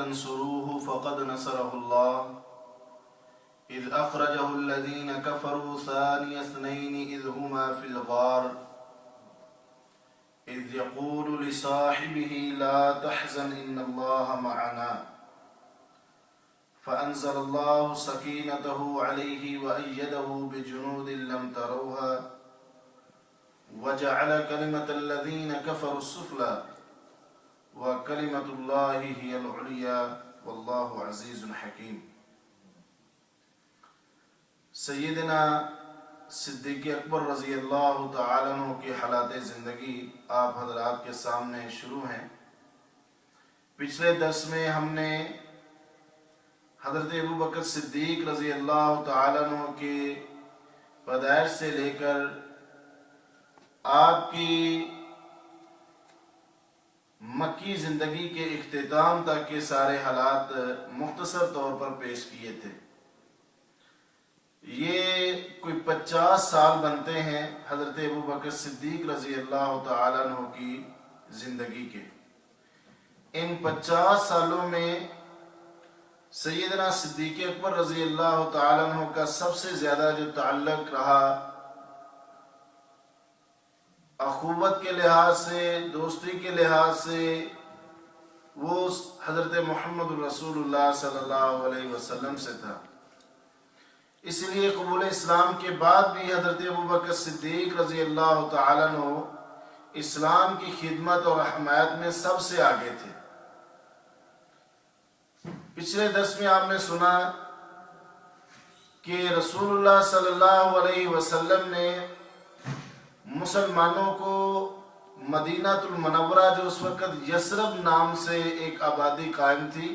تنصروه فقد نصره الله إذ أخرجه الذين كفروا ثاني اثنين إذ هما في الغار إذ يقول لصاحبه لا تحزن إن الله معنا فأنزل الله سكينته عليه وأيده بجنود لم تروها وجعل كلمة الذين كفروا السفلى وكلمة الله هي العليا والله عزيز حكيم۔ سیدنا صدیق اکبر رضی اللہ تعالیٰ عنہ کی حالات زندگی آپ حضرات کے سامنے شروع ہیں۔ پچھلے درس میں ہم نے حضرت ابوبکر صدیق رضی اللہ تعالیٰ عنہ کے پیدائش سے لے کر آپ کی مکی زندگی کے اختتام تک کے سارے حالات مختصر طور پر پیش کیے تھے۔ یہ کوئی 50 سال بنتے ہیں حضرت ابوبکر صدیق رضی اللہ تعالیٰ عنہ کی زندگی کے۔ ان 50 سالوں میں سیدنا صدیق اکبر رضی اللہ تعالیٰ عنہ کا سب سے زیادہ جو تعلق رہا اخوت کے لحاظ سے، دوستی کے لحاظ سے، وہ حضرت محمد رسول اللہ صلی اللہ علیہ وسلم سے تھا۔ اس لیے قبول اسلام کے بعد بھی حضرت ابوبکر صدیق رضی اللہ تعالیٰ عنہ اسلام کی خدمت اور حمایت میں سب سے آگے تھے۔ پچھلے درس میں آپ نے سنا کہ رسول اللہ صلی اللہ علیہ وسلم نے مسلمانوں کو مدینہ المنورہ، جو اس وقت یثرب نام سے ایک آبادی قائم تھی،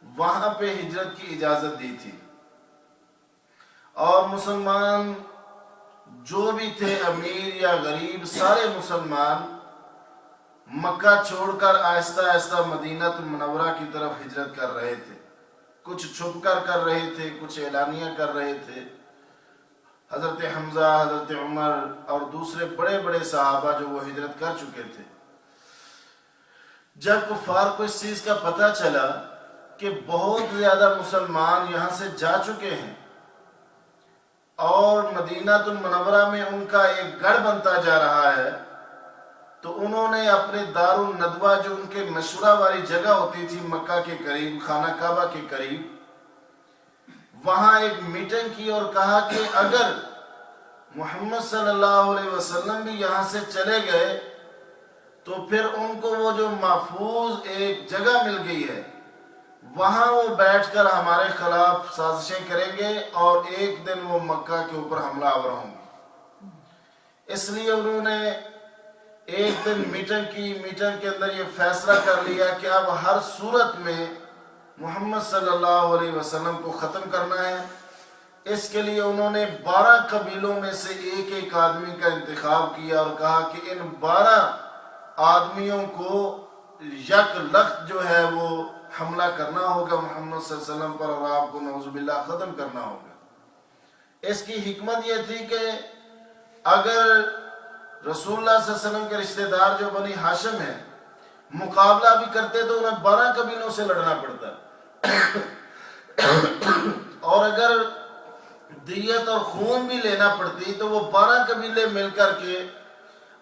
وہاں پہ ہجرت کی اجازت دی تھی، اور مسلمان جو بھی تھے امیر یا غریب سارے مسلمان مکہ چھوڑ کر آہستہ آہستہ مدینہ المنورہ کی طرف ہجرت کر رہے تھے۔ کچھ چھپ کر رہے تھے، کچھ اعلانیہ کر رہے تھے۔ حضرت حمزہ، حضرت عمر اور دوسرے بڑے بڑے صحابہ جو وہ ہجرت کر چکے تھے۔ جب کفار کو اس چیز کا پتہ چلا کہ بہت زیادہ مسلمان یہاں سے جا چکے ہیں اور مدینہ المنورہ میں ان کا ایک گڑھ بنتا جا رہا ہے، تو انہوں نے اپنے دار الندوہ، جو ان کے مشورہ والی جگہ ہوتی تھی مکہ کے قریب، خانہ کعبہ کے قریب، وہاں ایک میٹنگ کی اور کہا کہ اگر محمد صلی اللہ علیہ وسلم بھی یہاں سے چلے گئے تو پھر ان کو وہ جو محفوظ ایک جگہ مل گئی ہے وہاں وہ بیٹھ کر ہمارے خلاف سازشیں کریں گے اور ایک دن وہ مکہ کے اوپر حملہ آور ہوں گے۔ اس لیے انہوں نے ایک دن میٹنگ کی، میٹنگ کے اندر یہ فیصلہ کر لیا کہ اب ہر صورت میں محمد صلی اللہ علیہ وسلم کو ختم کرنا ہے۔ اس کے لیے انہوں نے 12 قبیلوں میں سے ایک ایک آدمی کا انتخاب کیا اور کہا کہ ان 12 آدمیوں کو یک لخت جو ہے وہ حملہ کرنا ہوگا محمد صلی اللہ علیہ وسلم پر، اور آپ کو نعوذ باللہ ختم کرنا ہوگا۔ اس کی حکمت یہ تھی کہ اگر رسول اللہ صلی اللہ علیہ وسلم کے رشتہ دار جو بنی ہاشم ہیں مقابلہ بھی کرتے تو انہیں 12 قبیلوں سے لڑنا پڑتا، اور اگر دیت اور خون بھی لینا پڑتی تو وہ 12 قبیلے مل کر کے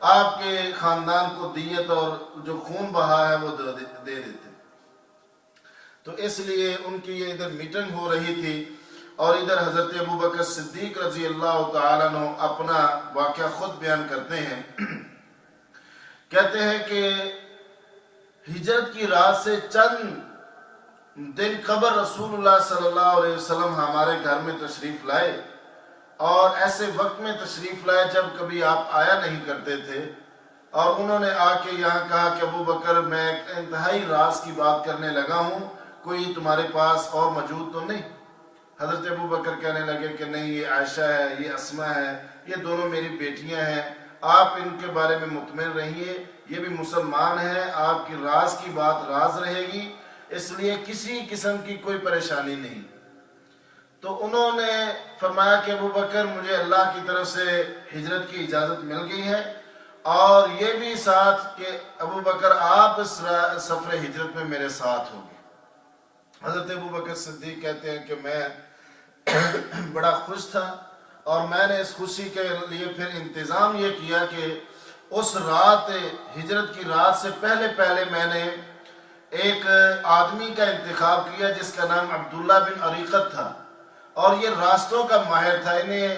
آپ کے خاندان کو دیت اور جو خون بہا ہے وہ دے دیتے۔ تو اس لیے ان کی یہ ادھر میٹنگ ہو رہی تھی اور ادھر حضرت ابوبکر صدیق رضی اللہ تعالیٰ عنہ اپنا واقعہ خود بیان کرتے ہیں۔ کہتے ہیں کہ ہجرت کی رات سے چند دن قبل رسول اللہ صلی اللہ علیہ وسلم ہمارے گھر میں تشریف لائے، اور ایسے وقت میں تشریف لائے جب کبھی آپ آیا نہیں کرتے تھے، اور انہوں نے آ کے یہاں کہا کہ ابوبکر میں ایک انتہائی راز کی بات کرنے لگا ہوں، کوئی تمہارے پاس اور موجود تو نہیں؟ حضرت ابوبکر کہنے لگے کہ نہیں، یہ عائشہ ہے، یہ اسماء ہے، یہ دونوں میری بیٹیاں ہیں، آپ ان کے بارے میں مطمئن رہیے، یہ بھی مسلمان ہیں، آپ کی راز کی بات راز رہے گی، اس لیے کسی قسم کی کوئی پریشانی نہیں۔ تو انہوں نے فرمایا کہ ابوبکر مجھے اللہ کی طرف سے ہجرت کی اجازت مل گئی ہے، اور یہ بھی ساتھ کہ ابوبکر آپ اس سفر ہجرت میں میرے ساتھ ہوگے۔ حضرت ابو بکر صدیق کہتے ہیں کہ میں بڑا خوش تھا، اور میں نے اس خوشی کے لیے پھر انتظام یہ کیا کہ اس رات، ہجرت کی رات سے پہلے میں نے ایک آدمی کا انتخاب کیا جس کا نام عبداللہ بن عریقت تھا، اور یہ راستوں کا ماہر تھا، انہیں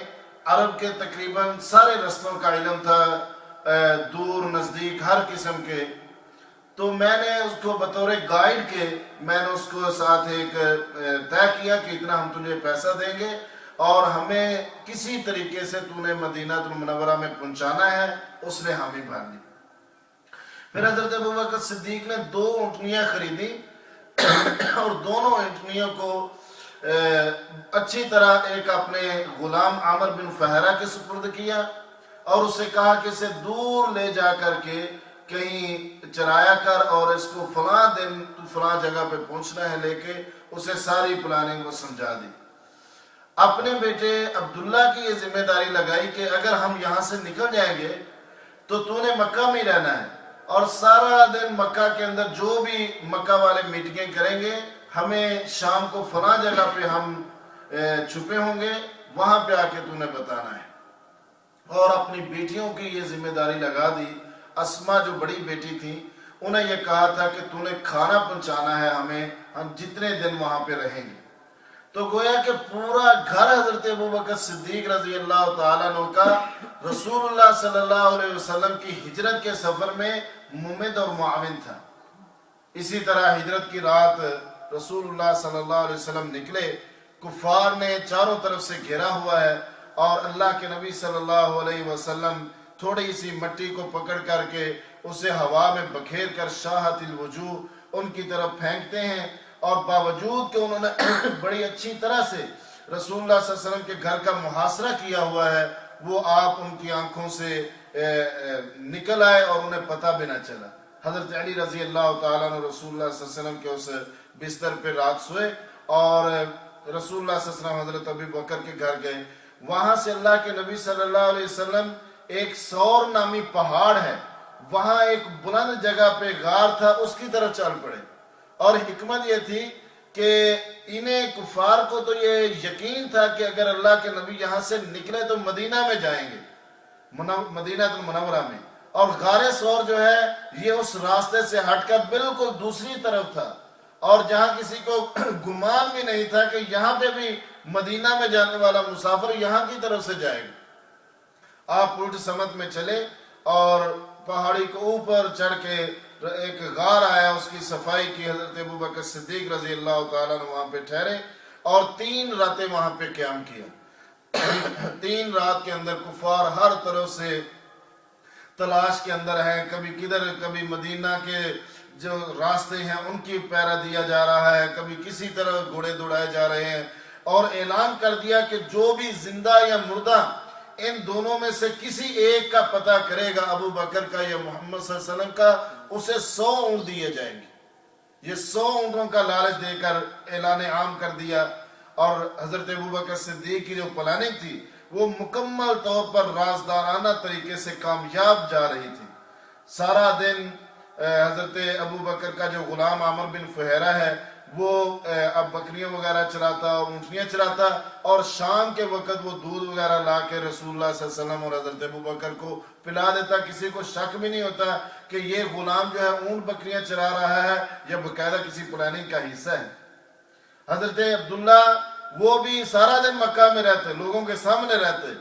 عرب کے تقریباً سارے رستوں کا علم تھا، دور نزدیک ہر قسم کے۔ تو میں نے اس کو بطور گائیڈ کے میں نے اس کو ساتھ ایک طے کیا کہ اتنا ہم تجھے پیسہ دیں گے اور ہمیں کسی طریقے سے تو نے مدینہ المنورہ میں پہنچانا ہے۔ اس نے حامی بھر لی۔ پھر حضرت ابوبکر صدیق نے 2 اونٹنیاں خریدی اور دونوں اونٹنیوں کو اچھی طرح ایک اپنے غلام عامر بن فہرہ کے سپرد کیا، اور اسے کہا کہ اسے دور لے جا کر کے کہیں چرایا کر، اور اس کو فلاں دن فلاں جگہ پہ پہنچنا ہے لے کے۔ اسے ساری پلاننگ کو سمجھا دی۔ اپنے بیٹے عبداللہ کی یہ ذمہ داری لگائی کہ اگر ہم یہاں سے نکل جائیں گے تو نے مکہ میں رہنا ہے، اور سارا دن مکہ کے اندر جو بھی مکہ والے میٹنگیں کریں گے، ہمیں شام کو فلاں جگہ پہ ہم چھپے ہوں گے، وہاں پہ آ کے نے بتانا ہے۔ اور اپنی بیٹیوں کی یہ ذمہ داری لگا دی۔ اسما جو بڑی بیٹی تھی، انہیں یہ کہا تھا کہ نے کھانا پہنچانا ہے ہمیں، ہم جتنے دن وہاں پہ رہیں گے۔ تو گویا کہ پورا گھر حضرت ابوبکر صدیق رضی اللہ تعالیٰ عنہ کا رسول اللہ صلی اللہ علیہ وسلم کی ہجرت کے سفر میں ممد اور معاون تھا۔ اسی طرح ہجرت کی رات رسول اللہ صلی اللہ علیہ وسلم نکلے، کفار نے چاروں طرف سے گھیرا ہوا ہے، اور اللہ کے نبی صلی اللہ علیہ وسلم تھوڑی سی مٹی کو پکڑ کر کے اسے ہوا میں بکھیر کر شاہت الوجوہ ان کی طرف پھینکتے ہیں، اور باوجود کہ انہوں نے بڑی اچھی طرح سے رسول اللہ صلی اللہ علیہ وسلم کے گھر کا محاصرہ کیا ہوا ہے، وہ آپ ان کی آنکھوں سے نکل آئے اور انہیں پتہ بھی نہ چلا۔ حضرت علی رضی اللہ تعالیٰ عنہ رسول اللہ صلی اللہ علیہ وسلم کے اس بستر پہ رات سوئے، اور رسول اللہ صلی اللہ علیہ وسلم حضرت ابی بکر کے گھر گئے۔ وہاں سے اللہ کے نبی صلی اللہ علیہ وسلم، ایک سور نامی پہاڑ ہے، وہاں ایک بلند جگہ پہ غار تھا، اس کی طرف چل پڑے۔ اور حکمت یہ تھی کہ انہیں کفار کو تو یہ یقین تھا کہ اگر اللہ کے نبی یہاں سے نکلے تو مدینہ میں جائیں گے، مدینہ المنورہ میں، اور غار سور جو ہے یہ اس راستے سے ہٹ کر بالکل دوسری طرف تھا، اور جہاں کسی کو گمان بھی نہیں تھا کہ یہاں پہ بھی مدینہ میں جانے والا مسافر یہاں کی طرف سے جائے گا۔ آپ الٹ سمت میں چلے اور پہاڑی کو اوپر چڑھ کے ایک غار آیا، اس کی صفائی کی۔ حضرت ابوبکر صدیق رضی اللہ تعالیٰ نے وہاں پہ ٹھہرے اور 3 راتیں وہاں پہ قیام کیا۔ 3 رات کے اندر کفار ہر طرف سے تلاش کے اندر ہیں، کبھی کدھر، کبھی مدینہ کے جو راستے ہیں ان کی پیرا دیا جا رہا ہے، کبھی کسی طرح گھوڑے دوڑائے جا رہے ہیں، اور اعلان کر دیا کہ جو بھی زندہ یا مردہ ان دونوں میں سے کسی ایک کا پتہ کرے گا، ابو بکر کا یا محمد صلی اللہ علیہ وسلم کا، اسے 100 اونٹ دیے جائیں گے۔ یہ 100 اونٹوں کا لالچ دے کر اعلان عام کر دیا، اور حضرت ابوبکر صدیق کی جو پلاننگ تھی وہ مکمل طور پر رازدارانہ طریقے سے کامیاب جا رہی تھی۔ سارا دن حضرت ابوبکر کا جو غلام عامر بن فہرہ ہے وہ اب بکریاں وغیرہ چراتا اور اونٹنیاں چراتا، اور شام کے وقت وہ دودھ وغیرہ لا کے رسول اللہ صلی اللہ علیہ وسلم اور حضرت ابوبکر کو پلا دیتا۔ کسی کو شک بھی نہیں ہوتا کہ یہ غلام جو ہے اونٹ بکریاں چرا رہا ہے یا باقاعدہ کسی پلاننگ کا حصہ ہے۔ حضرت عبداللہ وہ بھی سارا دن مکہ میں رہتے، لوگوں کے سامنے رہتے،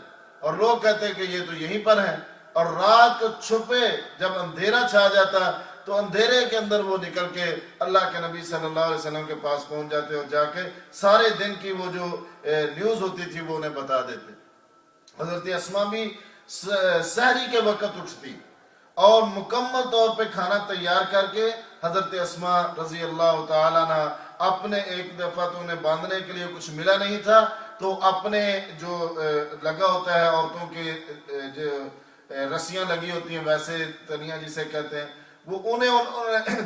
اور لوگ کہتے کہ یہ تو یہیں پر ہیں، اور رات کو چھپے جب اندھیرا چھا جاتا تو اندھیرے کے اندر وہ نکل کے اللہ کے نبی صلی اللہ علیہ وسلم کے پاس پہنچ جاتے اور جا کے سارے دن کی وہ جو نیوز ہوتی تھی وہ انہیں بتا دیتے۔ حضرت اسما بھی سحری کے وقت اٹھتی اور مکمل طور پہ کھانا تیار کر کے حضرت اسما رضی اللہ تعالیٰ عنہ اپنے، ایک دفعہ تو انہیں باندھنے کے لیے کچھ ملا نہیں تھا، تو اپنے جو لگا ہوتا ہے عورتوں کے جو رسیاں لگی ہوتی ہیں، ویسے تنیا جسے کہتے ہیں، وہ انہیں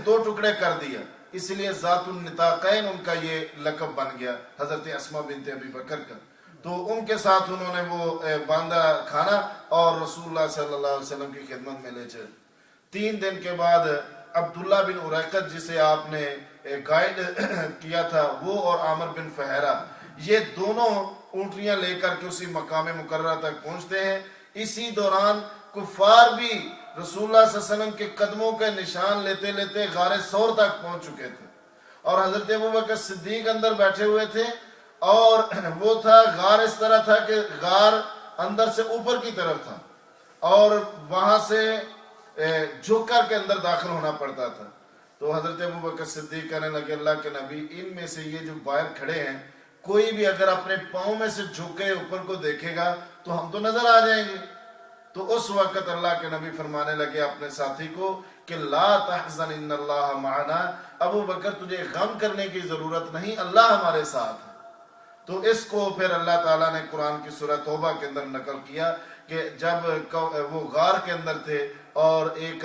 2 ٹکڑے کر دیا، اس لیے ذات النطاقین ان کا یہ لقب بن گیا، حضرت اسما بنت ابی بکر کا۔ تو ان کے ساتھ انہوں نے وہ باندھا کھانا اور رسول اللہ صلی اللہ علیہ وسلم کی خدمت میں لے چلے۔ 3 دن کے بعد عبداللہ بن عریقت، جسے آپ نے گائیڈ کیا تھا، وہ اور عامر بن فہرہ، یہ دونوں اونٹنیاں لے کر کے اسی مقام مقررہ تک پہنچتے ہیں۔ اسی دوران کفار بھی رسول اللہ صلی اللہ علیہ وسلم کے قدموں کے نشان لیتے لیتے غار ثور تک پہنچ چکے تھے، اور حضرت ابوبکر صدیق اندر بیٹھے ہوئے تھے، اور وہ تھا غار اس طرح تھا کہ غار اندر سے اوپر کی طرف تھا، اور وہاں سے جھک کر کے اندر داخل ہونا پڑتا تھا۔ تو حضرت ابوبکر صدیق کہنے لگے اللہ کے نبی، ان میں سے یہ جو باہر کھڑے ہیں کوئی بھی اگر اپنے پاؤں میں سے جھکے اوپر کو دیکھے گا تو ہم تو نظر آ جائیں گے۔ تو اس وقت اللہ کے نبی فرمانے لگے اپنے ساتھی کو کہ لا تحزن ان اللہ معنا، ابو بکر تجھے غم کرنے کی ضرورت نہیں، اللہ ہمارے ساتھ ہے۔ تو اس کو پھر اللہ تعالیٰ نے قرآن کی سورہ توبہ کے اندر نقل کیا کہ جب وہ غار کے اندر تھے اور ایک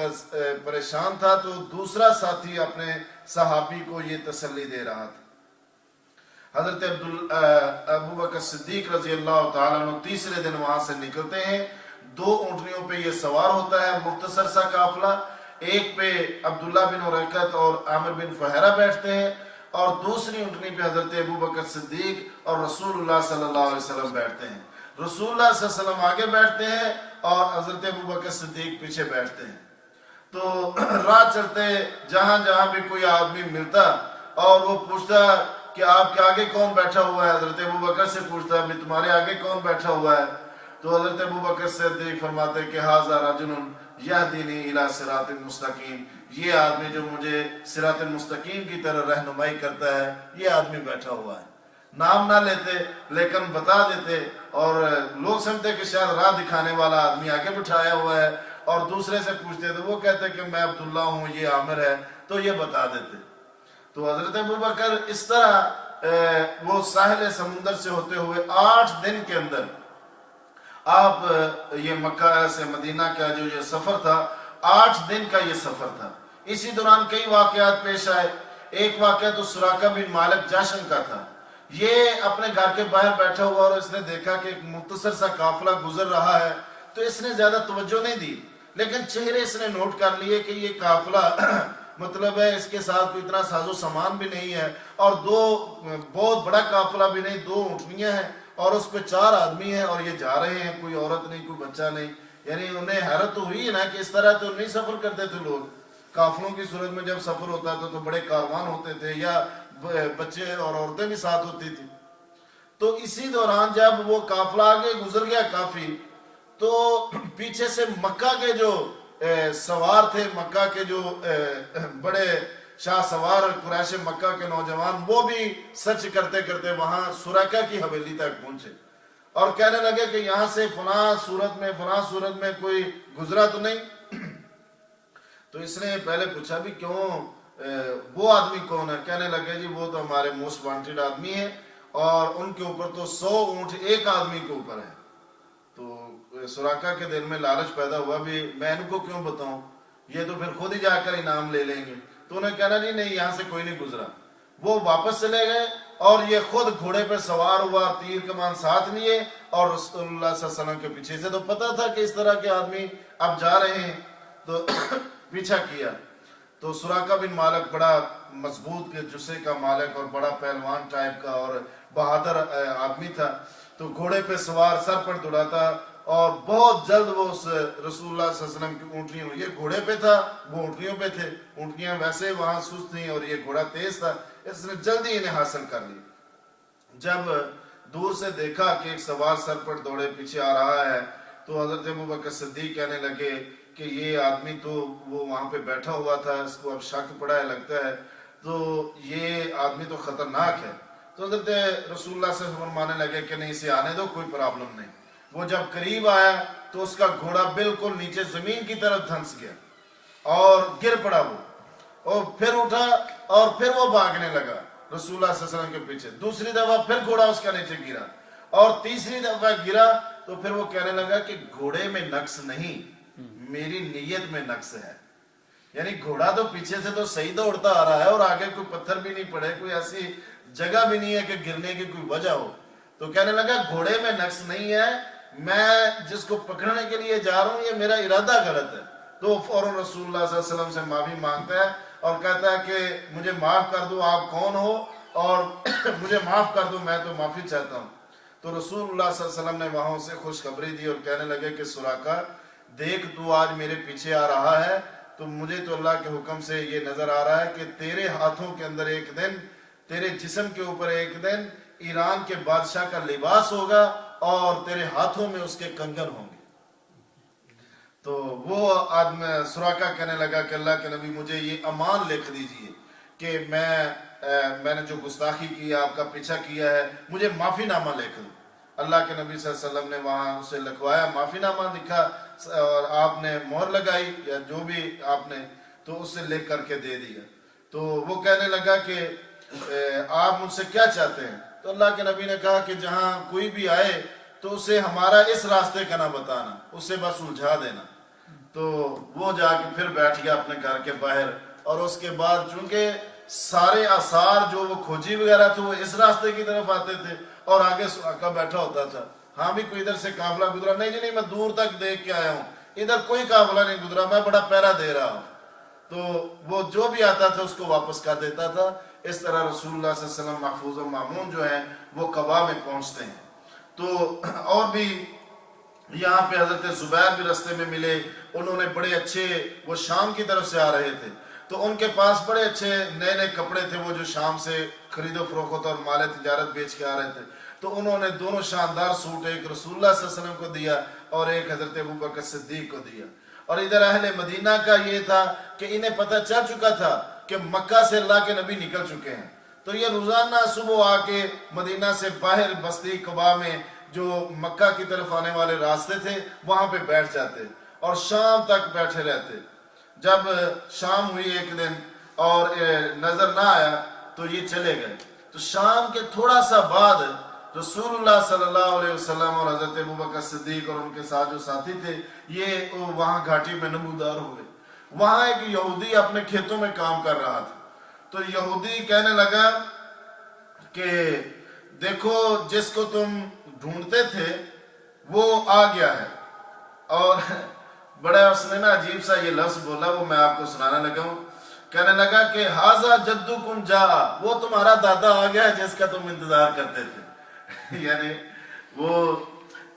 پریشان تھا تو دوسرا ساتھی اپنے صحابی کو یہ تسلی دے رہا تھا۔ حضرت ابوبکر صدیق رضی اللہ تعالیٰ عنہ تیسرے دن وہاں سے نکلتے ہیں، 2 اونٹنیوں پہ یہ سوار ہوتا ہے، مختصر سا قافلہ، ایک پہ عبداللہ بن ارقط اور عامر بن فہرہ بیٹھتے ہیں، اور دوسری اونٹنی پہ حضرت ابوبکر صدیق اور رسول اللہ صلی اللہ علیہ وسلم بیٹھتے ہیں۔ رسول اللہ صلی اللہ علیہ وسلم آگے بیٹھتے ہیں اور حضرت ابوبکر صدیق پیچھے بیٹھتے ہیں۔ تو راہ چلتے جہاں جہاں بھی کوئی آدمی ملتا اور وہ پوچھتا کہ آپ کے آگے کون بیٹھا ہوا ہے، حضرت ابوبکر سے پوچھتا بھی تمہارے آگے کون بیٹھا ہوا ہے، تو حضرت ابوبکر صدیق فرماتے کہ ھذا رجل یہدینی الی صراط مستقیم، یہ آدمی جو مجھے صراط مستقیم کی طرح رہنمائی کرتا ہے، یہ آدمی بیٹھا ہوا ہے۔ نام نہ لیتے لیکن بتا دیتے، اور لوگ سمجھتے کہ شاید راہ دکھانے والا آدمی آگے بٹھایا ہوا ہے، اور دوسرے سے پوچھتے تو وہ کہتے کہ میں عبداللہ ہوں، یہ عامر ہے، تو یہ بتا دیتے۔ تو حضرت ابوبکر اس طرح وہ ساحل سمندر سے ہوتے ہوئے 8 دن کے اندر آپ یہ مکہ سے مدینہ کا جو یہ سفر تھا، 8 دن کا یہ سفر تھا۔ اسی دوران کئی واقعات پیش آئے۔ ایک واقعہ تو سراقہ بن مالک جاشن کا تھا، یہ اپنے گھر کے باہر بیٹھا ہوا اور اس نے دیکھا کہ ایک مختصر سا قافلہ گزر رہا ہے، تو اس نے زیادہ توجہ نہیں دی، لیکن چہرے اس نے نوٹ کر لیے کہ یہ قافلہ مطلب ہے اس کے ساتھ کوئی اتنا ساز و سامان بھی نہیں ہے، اور بہت بڑا قافلہ بھی نہیں، 2 اونٹنیاں ہیں اور اس پہ 4 آدمی ہیں اور یہ جا رہے ہیں، کوئی عورت نہیں، کوئی بچہ نہیں۔ یعنی انہیں حیرت تو ہوئی نا کہ اس طرح تو نہیں سفر کرتے تھے لوگ، قافلوں کی صورت میں جب سفر ہوتا تھا تو بڑے کاروان ہوتے تھے یا بچے اور عورتیں بھی ساتھ ہوتی تھی۔ تو اسی دوران جب وہ قافلہ آگے گزر گیا کافی، تو پیچھے سے مکہ کے جو سوار تھے، مکہ کے جو بڑے شاہ سوار قریش مکہ کے نوجوان، وہ بھی سچ کرتے کرتے وہاں سراقہ کی حویلی تک پہنچے اور کہنے لگے کہ یہاں سے فلاں صورت میں کوئی گزرا تو نہیں۔ تو اس نے پہلے پوچھا بھی کیوں، وہ آدمی کون ہے؟ کہنے لگے جی وہ تو ہمارے موسٹ وانٹیڈ آدمی ہیں، اور ان کے اوپر تو 100 اونٹ ایک آدمی کے اوپر ہے۔ تو سراقہ کے دل میں لالچ پیدا ہوا بھی میں ان کو کیوں بتاؤں، یہ تو پھر خود ہی جا کر انعام لے لیں گے۔ تو انہیں کہنا جی نہیں، یہاں سے کوئی نہیں گزرا۔ وہ واپس چلے گئے اور یہ خود گھوڑے پہ سوار ہوا، تیر کمان ساتھ لیے، اور رسول اللہ صلی اللہ علیہ وسلم کے پیچھے سے تو پتہ تھا کہ اس طرح کے آدمی اب جا رہے ہیں، تو پیچھا کیا۔ تو سراقہ بن مالک بڑا مضبوط کے جسے کا مالک اور بڑا پہلوان ٹائپ کا اور بہادر آدمی تھا، تو گھوڑے پہ سوار سر پر دوڑاتا، اور بہت جلد وہ اس رسول اللہ صلی اللہ علیہ وسلم کی اونٹنیوں، یہ گھوڑے پہ تھا، وہ اونٹنیوں پہ تھے، اونٹنیاں ویسے وہاں سست تھیں اور یہ گھوڑا تیز تھا، اس نے جلدی انہیں حاصل کر لی۔ جب دور سے دیکھا کہ ایک سوار سر پر دوڑے پیچھے آ رہا ہے، تو حضرت ابوبکر صدیق کہنے لگے کہ یہ آدمی تو وہ وہاں پہ بیٹھا ہوا تھا، اس کو اب شک پڑا ہے لگتا ہے، تو یہ آدمی تو خطرناک ہے۔ تو حضرت رسول اللہ سے فرمانے لگے کہ نہیں، اسے آنے دو، کوئی پرابلم نہیں۔ وہ جب قریب آیا تو اس کا گھوڑا بالکل نیچے زمین کی طرف دھنس گیا اور گر پڑا وہ، اور پھر اٹھا اور پھر وہ بھاگنے لگا رسول اللہ صلی اللہ علیہ وسلم کے پیچھے۔ دوسری دفعہ پھر گھوڑا اس کا نیچے گرا، اور تیسری دفعہ گرا تو پھر وہ کہنے لگا کہ گھوڑے میں نقص نہیں، میری نیت میں نقص ہے۔ یعنی گھوڑا تو پیچھے سے تو صحیح دوڑتا آ رہا ہے اور آگے کوئی پتھر بھی نہیں پڑے، کوئی ایسی جگہ بھی نہیں ہے کہ گرنے کی کوئی وجہ ہو۔ تو کہنے لگا گھوڑے میں نقص نہیں ہے، میں جس کو پکڑنے کے لیے جا رہا ہوں یہ میرا ارادہ غلط ہے۔ تو فوراً رسول اللہ صلی اللہ علیہ وسلم سے معافی مانگتا ہے اور کہتا ہے کہ مجھے معاف کر دو، آپ کون ہو، اور مجھے معاف کر دو، میں تو معافی چاہتا ہوں۔ تو رسول اللہ صلی اللہ علیہ وسلم نے وہاں سے خوشخبری دی اور کہنے لگے کہ سراقہ دیکھ، تو آج میرے پیچھے آ رہا ہے، تو مجھے تو اللہ کے حکم سے یہ نظر آ رہا ہے کہ تیرے ہاتھوں کے اندر ایک دن، تیرے جسم کے اوپر ایک دن ایران کے بادشاہ کا لباس ہوگا اور تیرے ہاتھوں میں اس کے کنگن ہوں گے۔ تو وہ آدمی سراقہ کہنے لگا کہ اللہ کے نبی مجھے یہ امان لکھ دیجئے کہ میں نے جو گستاخی کی، آپ کا پیچھا کیا ہے، مجھے معافی نامہ لکھ دو۔ اللہ کے نبی صلی اللہ علیہ وسلم نے وہاں اسے لکھوایا، معافی نامہ لکھا اور آپ نے مہر لگائی یا جو بھی آپ نے، تو اسے لکھ کر کے دے دیا۔ تو وہ کہنے لگا کہ آپ مجھ سے کیا چاہتے ہیں؟ تو اللہ کے نبی نے کہا کہ جہاں کوئی بھی آئے تو اسے ہمارا اس راستے کا نہ بتانا، اسے بس الجھا دینا۔ تو وہ جا کے پھر بیٹھ گیا اپنے گھر کے باہر، اور اس کے بعد چونکہ سارے آثار جو وہ کھوجی وغیرہ تھے وہ اس راستے کی طرف آتے تھے، اور آگے سراقہ بیٹھا ہوتا تھا۔ ہاں بھی کوئی ادھر سے قافلہ گزرا، نہیں جی نہیں، میں دور تک دیکھ کے آیا ہوں، ادھر کوئی قافلہ نہیں گزرا، میں بڑا پہرا دے رہا ہوں۔ تو وہ جو بھی آتا تھا اس کو واپس کر دیتا تھا۔ اس طرح رسول اللہ صلی اللہ علیہ وسلم محفوظ و معمون جو ہیں وہ قبا میں پہنچتے ہیں۔ تو اور بھی یہاں پہ حضرت زبیر بھی رستے میں ملے، انہوں نے بڑے اچھے، وہ شام کی طرف سے آ رہے تھے، تو ان کے پاس بڑے اچھے نئے نئے کپڑے تھے، وہ جو شام سے خرید و فروخت اور مال تجارت بیچ کے آ رہے تھے۔ تو انہوں نے دونوں شاندار سوٹ، ایک رسول اللہ صلی اللہ علیہ وسلم کو دیا اور ایک حضرت ابوبکر صدیق کو دیا۔ اور ادھر اہل مدینہ کا یہ تھا کہ انہیں پتہ چل چکا تھا کہ مکہ سے اللہ کے نبی نکل چکے ہیں، تو یہ روزانہ صبح آ کے مدینہ سے باہر بستی قباء میں جو مکہ کی طرف آنے والے راستے تھے وہاں پہ بیٹھ جاتے اور شام تک بیٹھے رہتے۔ جب شام ہوئی ایک دن اور نظر نہ آیا تو یہ چلے گئے۔ تو شام کے تھوڑا سا بعد رسول اللہ صلی اللہ علیہ وسلم اور حضرت ابوبکر صدیق اور ان کے ساتھ جو ساتھی تھے یہ وہاں گھاٹی میں نمودار ہوئے۔ وہاں ایک یہودی اپنے کھیتوں میں کام کر رہا تھا، تو یہودی کہنے لگا کہ دیکھو جس کو تم ڈھونڈتے تھے وہ آ گیا ہے۔ اور بڑا اس نے نا عجیب سا یہ لفظ بولا، وہ میں آپ کو سنانا لگا ہوں۔ کہنے لگا کہ ہاذا جدکم جاء، وہ تمہارا دادا آ گیا ہے جس کا تم انتظار کرتے تھے۔ یعنی وہ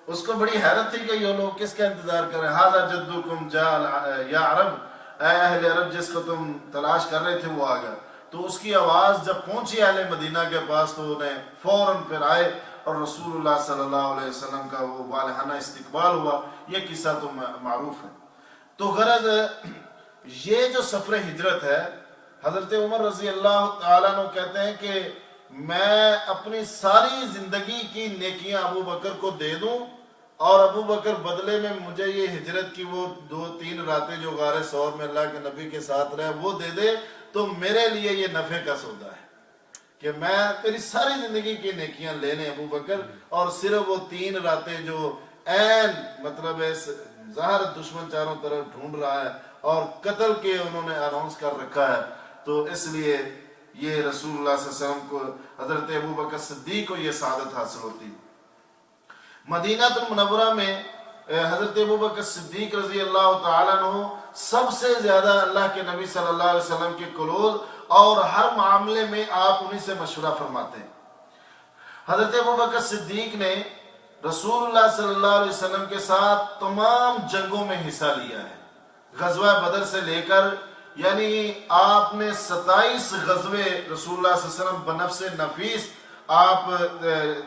اس کو بڑی حیرت تھی کہ یہ لوگ کس کا انتظار کر رہے ہیں۔ ہاذا جدکم جاء یا عرب، اے اہل عرب جس کو تم تلاش کر رہے تھے وہ آ گیا۔ تو اس کی آواز جب پہنچی اہل مدینہ کے پاس تو انہیں فوراً پھر آئے اور رسول اللہ صلی اللہ علیہ وسلم کا وہ والہانہ استقبال ہوا۔ یہ قصہ تو معروف ہے۔ تو غرض یہ جو سفر ہجرت ہے، حضرت عمر رضی اللہ تعالیٰ عنہ کہتے ہیں کہ میں اپنی ساری زندگی کی نیکیاں ابو بکر کو دے دوں اور ابو بکر بدلے میں مجھے یہ ہجرت کی وہ 2-3 راتیں جو غار ثور میں اللہ کے نبی کے ساتھ رہے وہ دے دے، تو میرے لیے یہ نفع کا سودا ہے کہ میں تیری ساری زندگی کی نیکیاں لے لیں ابو بکر، اور صرف وہ 3 راتیں جو عین مطلب ظاہر دشمن چاروں طرف ڈھونڈ رہا ہے اور قتل کے انہوں نے اناؤنس کر رکھا ہے، تو اس لیے یہ رسول اللہ صلی اللہ علیہ وسلم کو، حضرت ابو بکر صدیق کو یہ سعادت حاصل ہوتی۔ مدینہ المنورہ میں حضرت ابو بکر صدیق رضی اللہ تعالیٰ عنہ سب سے زیادہ اللہ کے نبی صلی اللہ علیہ وسلم کے کلوز، اور ہر معاملے میں آپ انہی سے مشورہ فرماتے ہیں۔ حضرت ابو بکر صدیق نے رسول اللہ صلی اللہ علیہ وسلم کے ساتھ تمام جنگوں میں حصہ لیا ہے، غزوہ بدر سے لے کر، یعنی آپ نے 27 غزوے رسول اللہ صلی اللہ علیہ وسلم بنفس نفیس آپ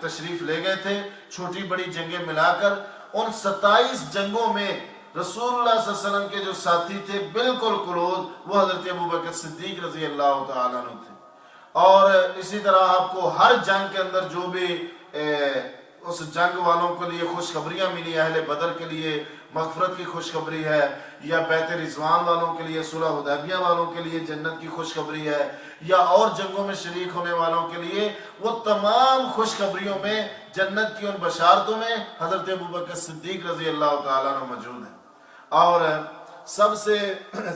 تشریف لے گئے تھے، چھوٹی بڑی جنگیں ملا کر۔ ان 27 جنگوں میں رسول اللہ صلی اللہ علیہ وسلم کے جو ساتھی تھے بالکل کلوز، وہ حضرت ابو بکر صدیق رضی اللہ تعالیٰ عنہ تھے۔ اور اسی طرح آپ کو ہر جنگ کے اندر جو بھی اس جنگ والوں کے لیے خوشخبریاں ملی، اہل بدر کے لیے مغفرت کی خوشخبری ہے، یا بیعت رضوان والوں کے لیے، صلح حدیبیہ والوں کے لیے جنت کی خوشخبری ہے، یا اور جنگوں میں شریک ہونے والوں کے لیے، وہ تمام خوشخبریوں میں جنت کی ان بشارتوں میں حضرت ابوبکر صدیق رضی اللہ تعالیٰ عنہ موجود ہیں۔ اور سب سے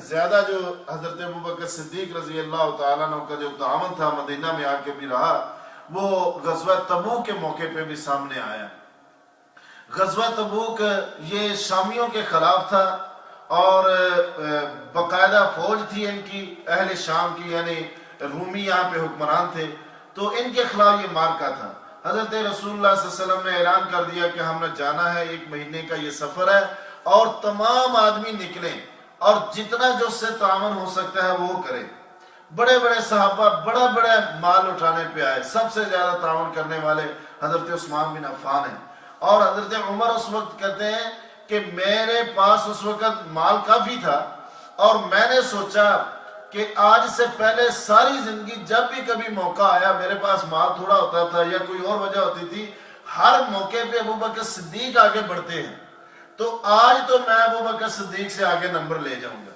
زیادہ جو حضرت ابوبکر صدیق رضی اللہ تعالیٰ عنہ کا جو تعاون تھا مدینہ میں آ کے بھی رہا، وہ غزوہ تبوک کے موقع پہ بھی سامنے آیا۔ غزوہ تبوک یہ شامیوں کے خلاف تھا، اور باقاعدہ فوج تھی ان کی اہل شام کی، یعنی رومی یہاں پہ حکمران تھے، تو ان کے خلاف یہ مارکا تھا۔ حضرت رسول اللہ صلی اللہ علیہ وسلم نے اعلان کر دیا کہ ہم نے جانا ہے، 1 مہینے کا یہ سفر ہے، اور تمام آدمی نکلیں اور جتنا جو اس سے تعاون ہو سکتا ہے وہ کریں۔ بڑے بڑے صحابہ بڑا بڑا مال اٹھانے پہ آئے، سب سے زیادہ تعاون کرنے والے حضرت عثمان بن عفان ہیں، اور حضرت عمر اس وقت کہتے ہیں کہ میرے پاس اس وقت مال کافی تھا، اور میں نے سوچا کہ آج سے پہلے ساری زندگی جب بھی کبھی موقع آیا، میرے پاس مال تھوڑا ہوتا تھا یا کوئی اور وجہ ہوتی تھی، ہر موقع پہ ابو بکر صدیق آگے بڑھتے ہیں، تو آج تو میں ابو بکر صدیق سے آگے نمبر لے جاؤں گا۔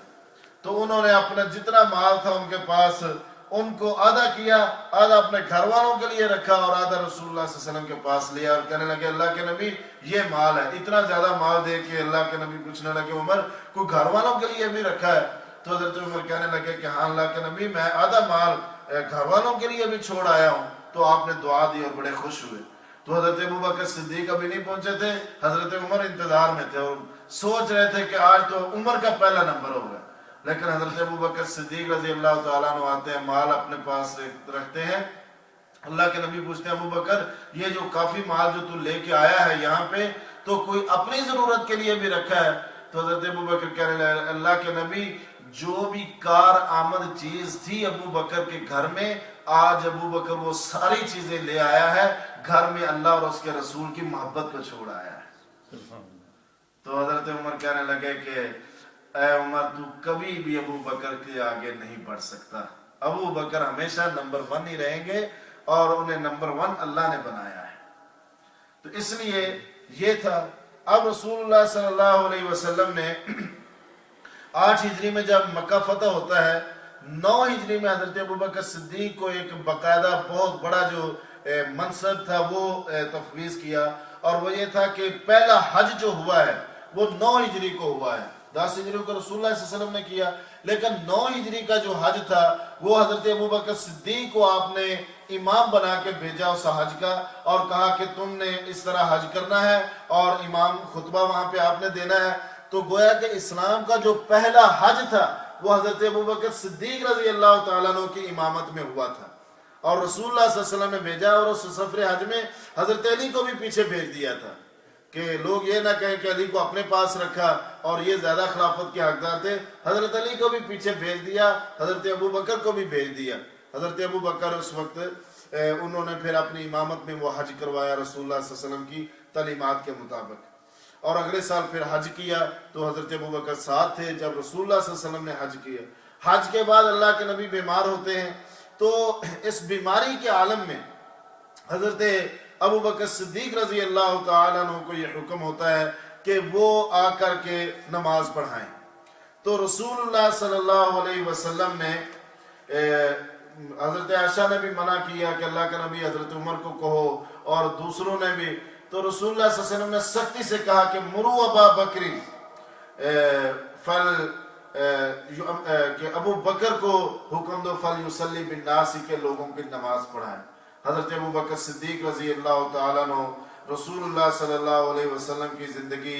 تو انہوں نے اپنا جتنا مال تھا ان کے پاس، ان کو آدھا کیا، آدھا اپنے گھر والوں کے لیے رکھا اور آدھا رسول اللہ صلی اللہ علیہ وسلم کے پاس لیا، اور کہنے لگے اللہ کے نبی یہ مال ہے۔ اتنا زیادہ مال دے کہ اللہ کے نبی پوچھنے لگے عمر کوئی گھر والوں کے لیے بھی رکھا ہے؟ تو حضرت عمر کہنے لگے کہ ہاں اللہ کے نبی میں آدھا مال گھر والوں کے لیے بھی چھوڑ آیا ہوں۔ تو آپ نے دعا دی اور بڑے خوش ہوئے۔ تو حضرت ابو بکر صدیق ابھی نہیں پہنچے تھے، حضرت عمر انتظار میں تھے اور سوچ رہے تھے کہ آج تو عمر کا پہلا نمبر ہوگا، لیکن حضرت ابو بکر صدیق رضی اللہ تعالیٰ عنہ آتے ہیں، مال اپنے پاس رکھتے ہیں۔ اللہ کے نبی پوچھتے ہیں ابو بکر یہ جو کافی مال جو تو لے کے آیا ہے یہاں پہ، تو کوئی اپنی ضرورت کے لیے بھی رکھا ہے؟ تو حضرت ابو بکر کہنے لگے اللہ کے نبی جو بھی کار آمد چیز تھی ابو بکر کے گھر میں، آج ابو بکر وہ ساری چیزیں لے آیا ہے، گھر میں اللہ اور اس کے رسول کی محبت کو چھوڑ آیا ہے۔ تو حضرت عمر کہنے لگے کہ اے عمر تو کبھی بھی ابو بکر کے آگے نہیں بڑھ سکتا، ابو بکر ہمیشہ نمبر 1 ہی رہیں گے، اور انہیں نمبر 1 اللہ نے بنایا ہے۔ تو اس لیے یہ تھا۔ اب رسول اللہ صلی اللہ علیہ وسلم نے 8 ہجری میں جب مکہ فتح ہوتا ہے، 9 ہجری میں حضرت ابوبکر صدیق کو ایک باقاعدہ بہت بڑا جو منصب تھا وہ تفویض کیا، اور وہ یہ تھا کہ پہلا حج جو ہوا ہے وہ 9 ہجری کو ہوا ہے۔ 10 ہجری کو رسول اللہ صلی اللہ علیہ وسلم نے کیا، لیکن 9 ہجری کا جو حج تھا وہ حضرت ابوبکر صدیق کو آپ نے امام بنا کے بھیجا اس حج کا، اور کہا کہ تم نے اس طرح حج کرنا ہے اور امام خطبہ وہاں پہ آپ نے دینا ہے۔ تو گویا کہ اسلام کا جو پہلا حج تھا وہ حضرت ابوبکر صدیق رضی اللہ تعالیٰ عنہ کی امامت میں ہوا تھا، اور رسول اللہ صلی اللہ علیہ وسلم نے بھیجا، اور اس سفر حج میں حضرت علی کو بھی پیچھے بھیج دیا تھا کہ لوگ یہ نہ کہیں کہ علی کو اپنے پاس رکھا اور یہ زیادہ خلافت کے حقدار تھے۔ حضرت علی کو بھی پیچھے بھیج دیا، حضرت ابوبکر کو بھی بھیج دیا۔ حضرت ابوبکر اس وقت انہوں نے پھر اپنی امامت میں وہ حج کروایا رسول اللہ صلی اللہ علیہ وسلم کی تعلیمات کے مطابق، اور اگلے سال پھر حج کیا۔ تو حضرت ابوبکر ساتھ تھے جب رسول اللہ صلی اللہ علیہ وسلم نے حج کیا۔ حج کے بعد اللہ کے نبی بیمار ہوتے ہیں، تو اس بیماری کے عالم میں حضرت ابوبکر صدیق رضی اللہ تعالیٰ عنہ کو یہ حکم ہوتا ہے کہ وہ آ کر کے نماز پڑھائیں۔ تو رسول اللہ صلی اللہ علیہ وسلم نے حضرت عائشہ نے بھی منع کیا کہ اللہ کے نبی حضرت عمر کو کہو، اور دوسروں نے بھی۔ تو رسول اللہ صلی اللہ علیہ وسلم نے سختی سے کہا کہ مرو ابا بکری کہ ابو بکر کو حکم دو فل یصلی بالناس کے لوگوں کی نماز پڑھائیں۔ حضرت ابو بکر صدیق رضی اللہ تعالیٰ عنہ رسول اللہ صلی اللہ علیہ وسلم کی زندگی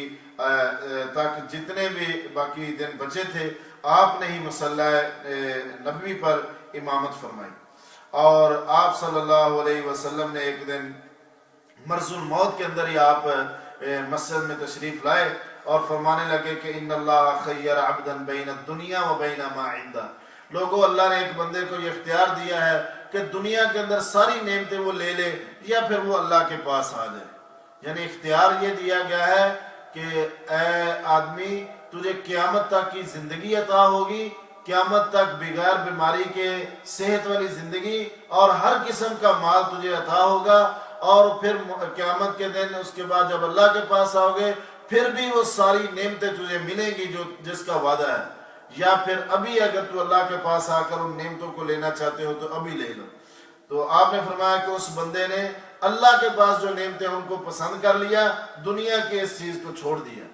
تک جتنے بھی باقی دن بچے تھے آپ نے ہی مصلی نبوی پر امامت فرمائی، اور آپ صلی اللہ علیہ وسلم نے ایک دن مرض الموت کے اندر ہی آپ مسجد میں تشریف لائے اور فرمانے لگے کہ ان اللہ خیر عبدا بین الدنیا و بین ما عندہ، لوگوں اللہ نے ایک بندے کو یہ اختیار دیا ہے کہ دنیا کے اندر ساری نعمتیں وہ لے لے یا پھر وہ اللہ کے پاس آ جائے۔ یعنی اختیار یہ دیا گیا ہے کہ اے آدمی تجھے قیامت تک کی زندگی عطا ہوگی، قیامت تک بغیر بیماری کے صحت والی زندگی، اور ہر قسم کا مال تجھے عطا ہوگا، اور پھر قیامت کے دن اس کے بعد جب اللہ کے پاس آؤ گے پھر بھی وہ ساری نعمتیں تجھے ملیں گی جو جس کا وعدہ ہے، یا پھر ابھی اگر تو اللہ کے پاس آ کر ان نعمتوں کو لینا چاہتے ہو تو ابھی لے لو۔ تو آپ نے فرمایا کہ اس بندے نے اللہ کے پاس جو نعمتیں ان کو پسند کر لیا، دنیا کی اس چیز کو چھوڑ دیا۔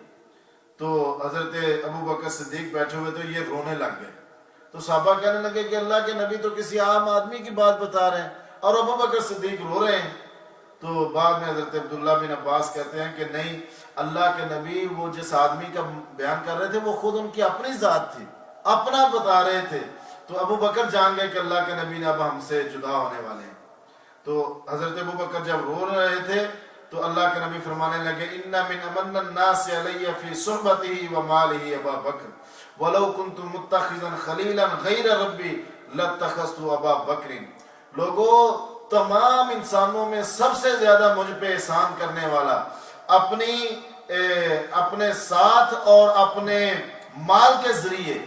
تو حضرت ابوبکر صدیق بیٹھے ہوئے تو یہ رونے لگ گئے۔ تو صحابہ کہنے لگے کہ اللہ کے نبی تو کسی عام آدمی کی بات بتا رہے ہیں اور ابوبکر صدیق رو رہے ہیں۔ تو بعد میں حضرت عبداللہ بن عباس کہتے ہیں کہ نہیں، اللہ کے نبی وہ جس آدمی کا بیان کر رہے تھے وہ خود ان کی اپنی ذات تھی، اپنا بتا رہے تھے۔ تو ابو بکر جان گئے کہ اللہ کے نبی نے اب ہم سے جدا ہونے والے ہیں۔ تو حضرت ابو بکر جب رو رہے تھے تو اللہ کے نبی فرمانے لگے ان من امن الناس علی فی صحبته ومالہ ابا بکر ولو کنت متخذا خلیلا غیر ربی لاتخذت ابا بکر۔ لوگوں، تمام انسانوں میں سب سے زیادہ مجھ پہ احسان کرنے والا، اپنے ساتھ اور اپنے مال کے ذریعے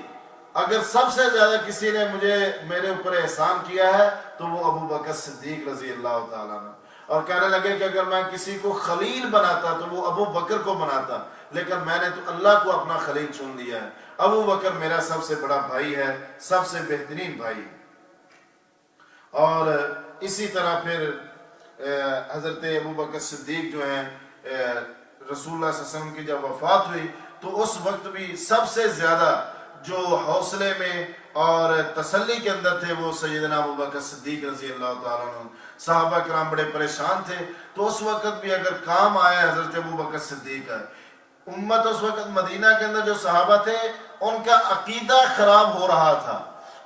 اگر سب سے زیادہ کسی نے میرے اوپر احسان کیا ہے تو وہ ابو بکر صدیق رضی اللہ تعالیٰ عنہ۔ اور کہنے لگے کہ اگر میں کسی کو خلیل بناتا تو وہ ابو بکر کو بناتا، لیکن میں نے تو اللہ کو اپنا خلیل چن لیا ہے۔ ابو بکر میرا سب سے بڑا بھائی ہے، سب سے بہترین بھائی ہے۔ اور اسی طرح پھر حضرت ابو بکر صدیق جو ہیں، رسول اللہ صلی اللہ علیہ وسلم کی جب وفات ہوئی تو اس وقت بھی سب سے زیادہ جو حوصلے میں اور تسلی کے اندر تھے وہ سیدنا ابو بکر صدیق رضی اللہ تعالیٰ عنہ۔ صحابہ کرام بڑے پریشان تھے، تو اس وقت بھی اگر کام آیا حضرت ابو بکر صدیق ہے۔ امت اس وقت مدینہ کے اندر جو صحابہ تھے ان کا عقیدہ خراب ہو رہا تھا۔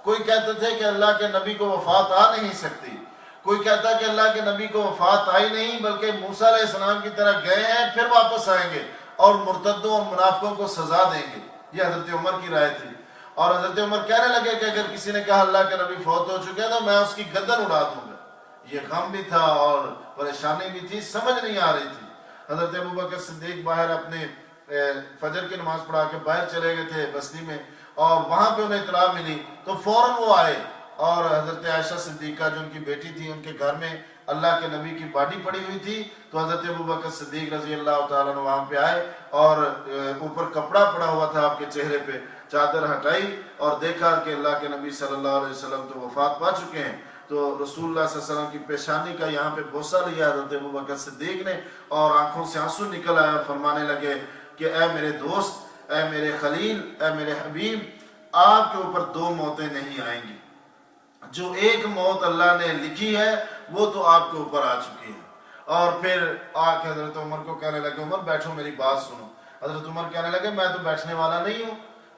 کوئی کہتے تھے کہ اللہ کے نبی کو وفات آ نہیں سکتی، کوئی کہتا کہ اللہ کے نبی کو وفات آئی نہیں بلکہ موسیٰ علیہ السلام کی طرح گئے ہیں پھر واپس آئیں گے اور مرتدوں اور منافقوں کو سزا دیں گے۔ یہ حضرت عمر کی رائے تھی، اور حضرت عمر کہنے لگے کہ اگر کسی نے کہا اللہ کے نبی فوت ہو چکے ہیں تو میں اس کی گردن اڑا دوں گا۔ یہ غم بھی تھا اور پریشانی بھی تھی، سمجھ نہیں آ رہی تھی۔ حضرت ابو بکر صدیق باہر اپنے فجر کی نماز پڑھا کے باہر چلے گئے تھے بستی میں، اور وہاں پہ انہیں اطلاع ملی تو فوراً وہ آئے، اور حضرت عائشہ صدیقہ جو ان کی بیٹی تھی ان کے گھر میں اللہ کے نبی کی باڈی پڑی ہوئی تھی، تو حضرت ابو بکر صدیق رضی اللہ تعالیٰ عنہ وہاں پہ آئے اور اوپر کپڑا پڑا ہوا تھا آپ کے چہرے پہ، چادر ہٹائی اور دیکھا کہ اللہ کے نبی صلی اللہ علیہ وسلم تو وفات پا چکے ہیں۔ تو رسول اللہ صلی اللہ علیہ وسلم کی پیشانی کا یہاں پہ بوسہ لیا حضرت ابو بکر صدیق نے، اور آنکھوں سے آنسو نکل آیا، فرمانے لگے کہ اے میرے دوست، اے میرے خلیل، اے میرے حبیب، آپ کے اوپر دو موتیں نہیں آئیں گی، جو ایک موت اللہ نے لکھی ہے وہ تو آپ کے اوپر آ چکی ہے۔ اور پھر آ کے حضرت عمر کو کہنے لگے عمر بیٹھو میری بات سنو۔ حضرت عمر کہنے لگے میں تو بیٹھنے والا نہیں ہوں،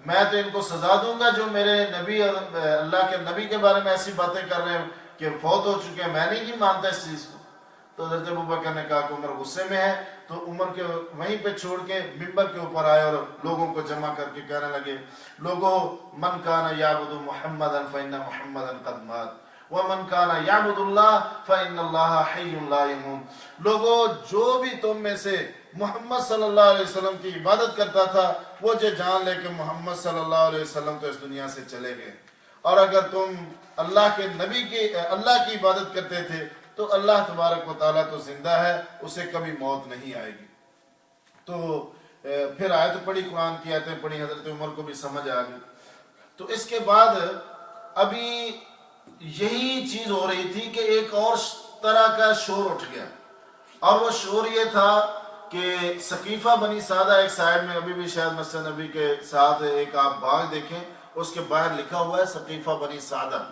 میں تو ان کو سزا دوں گا جو میرے نبی اور اللہ کے نبی کے بارے میں ایسی باتیں کر رہے ہیں کہ فوت ہو چکے ہیں، میں نہیں مانتا اس چیز کو۔ تو حضرت ابو بکر نے کہا کہ عمر غصے میں ہے، تو عمر کے وہیں پہ چھوڑ کے منبر کے اوپر آئے اور لوگوں کو جمع کر کے کہنے لگے لوگوں من کان یعبد محمدا فإن محمدا قد مات ومن کان یعبد اللہ فإن اللہ حی لا یموت۔ لوگوں، جو بھی تم میں سے محمد صلی اللہ علیہ وسلم کی عبادت کرتا تھا وہ جان لے کہ محمد صلی اللہ علیہ وسلم تو اس دنیا سے چلے گئے، اور اگر تم اللہ کے نبی کی عبادت کرتے تھے تو اللہ تبارک و تعالیٰ تو زندہ ہے، اسے کبھی موت نہیں آئے گی۔ تو پھر آیت پڑھی، قرآن کی آیتیں پڑھی، حضرت عمر کو بھی سمجھ آ گئی۔ تو اس کے بعد ابھی یہی چیز ہو رہی تھی کہ ایک اور طرح کا شور اٹھ گیا، اور وہ شور یہ تھا کہ ثقیفہ بنی سعدہ ایک سائڈ میں، ابھی بھی شاید مسجد نبی کے ساتھ ایک آپ باغ دیکھیں، اس کے باہر لکھا ہوا ہے ثقیفہ بنی سعدہ۔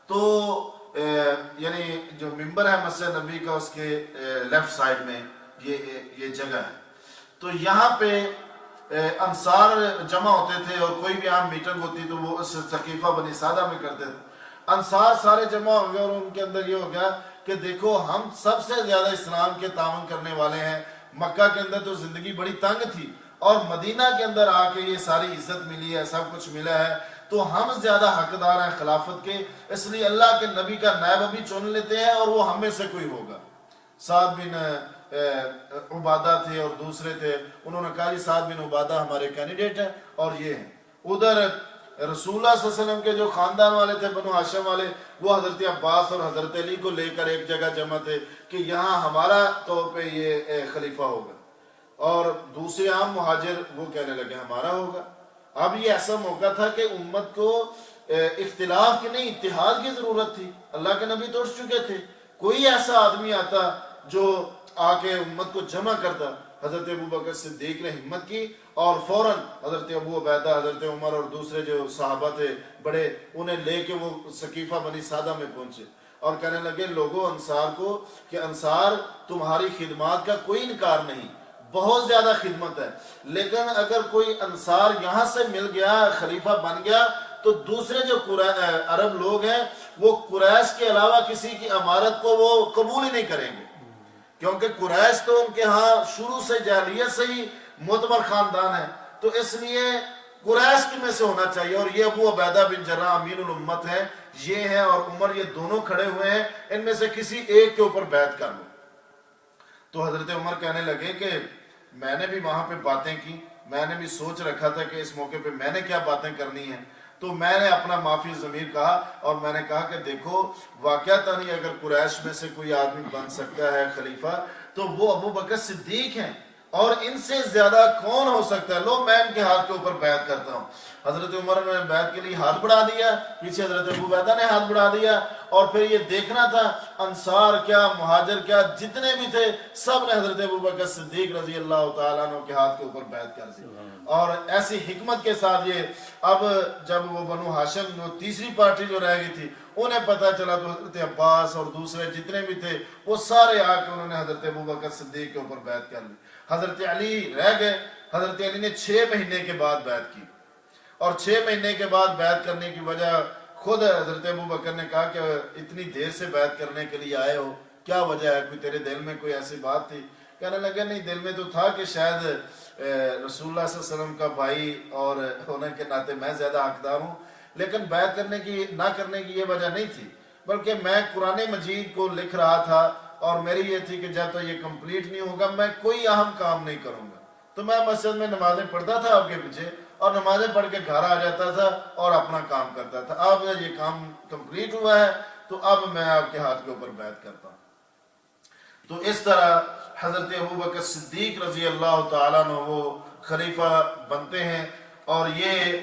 تو یعنی جو ممبر ہے مسجد نبی کا اس کے لیفٹ سائڈ میں یہ جگہ ہے۔ تو یہاں پہ انصار جمع ہوتے تھے، اور کوئی بھی عام میٹنگ ہوتی تو وہ اس ثقیفہ بنی سعدہ میں کرتے تھے۔ انصار سارے جمع ہو گئے اور ان کے اندر یہ ہو گیا کہ دیکھو ہم سب سے زیادہ اسلام کے تعاون کرنے والے ہیں، مکہ کے اندر تو زندگی بڑی تنگ تھی اور مدینہ کے اندر آ کے یہ ساری عزت ملی ہے، سب کچھ ملا ہے، تو ہم زیادہ حقدار ہیں خلافت کے، اس لیے اللہ کے نبی کا نائب ابھی چن لیتے ہیں اور وہ ہم میں سے کوئی ہوگا۔ سعد بن عبادہ تھے اور دوسرے تھے، انہوں نے کہا سعد بن عبادہ ہمارے کینڈیڈیٹ ہیں اور یہ ہیں۔ ادھر رسول اللہ صلی اللہ علیہ وسلم کے جو خاندان والے تھے بنو ہاشم والے، وہ حضرت عباس اور حضرت علی کو لے کر ایک جگہ جمع تھے کہ یہاں ہمارا طور پہ یہ خلیفہ ہوگا، اور دوسرے عام مہاجر وہ کہنے لگے ہمارا ہوگا۔ اب یہ ایسا موقع تھا کہ امت کو اختلاف کی نہیں، اتحاد کی ضرورت تھی۔ اللہ کے نبی تو اٹھ چکے تھے، کوئی ایسا آدمی آتا جو آ کے امت کو جمع کرتا۔ حضرت ابو بکر صدیق نے ہمت کی اور فوراً حضرت ابو عبیدہ، حضرت عمر اور دوسرے جو صحابہ تھے بڑے، انہیں لے کے وہ ثقیفہ بنی سعدہ میں پہنچے۔ اور کہنے لگے لوگوں انصار کو کہ انصار تمہاری خدمات کا کوئی انکار نہیں، بہت زیادہ خدمت ہے، لیکن اگر کوئی انصار یہاں سے مل گیا، خلیفہ بن گیا، تو دوسرے جو عرب لوگ ہیں وہ قریش کے علاوہ کسی کی امارت کو وہ قبول ہی نہیں کریں گے، کیونکہ قریش تو ان کے ہاں شروع سے جاہلیت سے ہی معتبر خاندان ہے، تو اس لیے قریش کی میں سے ہونا چاہیے، اور یہ ابو عبیدہ بن جراح امین الامت ہیں، یہ ہیں، اور عمر، یہ دونوں کھڑے ہوئے ہیں، ان میں سے کسی ایک کے اوپر بیعت کر لو۔ تو حضرت عمر کہنے لگے کہ میں نے بھی وہاں پہ باتیں کی، میں نے بھی سوچ رکھا تھا کہ اس موقع پہ میں نے کیا باتیں کرنی ہیں، تو میں نے اپنا معافی ضمیر کہا، اور میں نے کہا کہ دیکھو واقعتاً ہی اگر قریش میں سے کوئی آدمی بن سکتا ہے خلیفہ تو وہ ابو بکر صدیق ہیں، اور ان سے زیادہ کون ہو سکتا ہے، لو میں ان کے ہاتھ کے اوپر بیعت کرتا ہوں۔ حضرت عمر نے بیعت کے لیے ہاتھ بڑھا دیا، پیچھے حضرت ابو عبیدہ نے ہاتھ بڑھا دیا، اور پھر یہ دیکھنا تھا انصار کیا مہاجر کیا جتنے بھی تھے سب نے حضرت ابو بکر صدیق رضی اللہ تعالیٰ عنہ کے ہاتھ کے اوپر بیعت کر دی، اور ایسی حکمت کے ساتھ یہ اب جب وہ بنو ہاشم جو تیسری پارٹی جو رہ گئی تھی انہیں پتہ چلا تو حضرت عباس اور دوسرے جتنے بھی تھے وہ سارے آ کے انہوں نے حضرت ابو بکر صدیق کے اوپر بیعت کر لی۔ حضرت علی رہ گئے، حضرت علی نے 6 مہینے کے بعد بیعت کی، اور 6 مہینے کے بعد بیعت کرنے کی وجہ خود حضرت ابو بکر نے کہا کہ اتنی دیر سے بیعت کرنے کے لیے آئے ہو، کیا وجہ ہے، کوئی تیرے دل میں کوئی ایسی بات تھی؟ کہنے لگے نہیں، دل میں تو تھا کہ شاید رسول اللہ صلی اللہ علیہ وسلم کا بھائی اور ہونے کے ناطے میں زیادہ حقدار ہوں، لیکن بیعت کرنے کی نہ کرنے کی یہ وجہ نہیں تھی، بلکہ میں قرآن مجید کو لکھ رہا تھا، اور میری یہ تھی کہ جب تک یہ کمپلیٹ نہیں ہوگا میں کوئی اہم کام نہیں کروں گا، تو میں مسجد میں نمازیں پڑھتا تھا آپ کے پیچھے، اور نمازیں پڑھ کے گھر آ جاتا تھا اور اپنا کام کرتا تھا، اب یہ کام کمپلیٹ ہوا ہے تو اب میں آپ کے ہاتھ کے اوپر بیعت کرتا ہوں۔ تو اس طرح حضرت ابو بکر صدیق رضی اللہ تعالیٰ عنہ وہ خلیفہ بنتے ہیں، اور یہ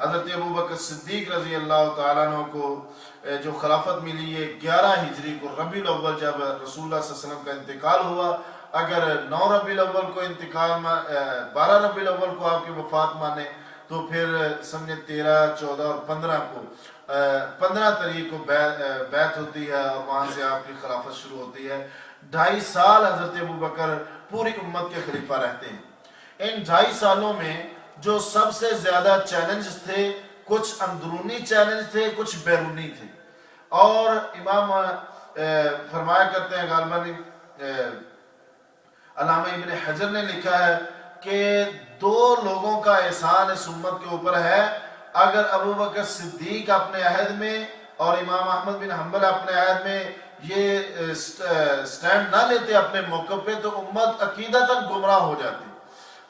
حضرت ابو بکر صدیق رضی اللہ تعالیٰ عنہ کو جو خلافت ملی یہ 11 ہجری کو ربیع الاول جب رسول اللہ صلی اللہ علیہ وسلم کا انتقال ہوا، اگر 9 ربیع الاول کو انتقال 12 ربیع الاول کو آپ کی وفات مانے تو پھر سمجھے 13، 14 اور 15 کو 15 تاریخ کو بیعت ہوتی ہے، اور وہاں سے آپ کی خلافت شروع ہوتی ہے۔ 2.5 سال حضرت ابو بکر پوری امت کے خلیفہ رہتے ہیں۔ ان 2.5 سالوں میں جو سب سے زیادہ چیلنج تھے، کچھ اندرونی چیلنج تھے، کچھ بیرونی تھے، اور امام فرمایا کرتے ہیں غالباً علامہ ابن حجر نے لکھا ہے کہ 2 لوگوں کا احسان اس امت کے اوپر ہے، اگر ابو بکر صدیق اپنے عہد میں اور امام احمد بن حنبل اپنے عہد میں یہ سٹینڈ نہ لیتے اپنے موقع پہ تو امت عقیدتاً گمراہ ہو جاتی۔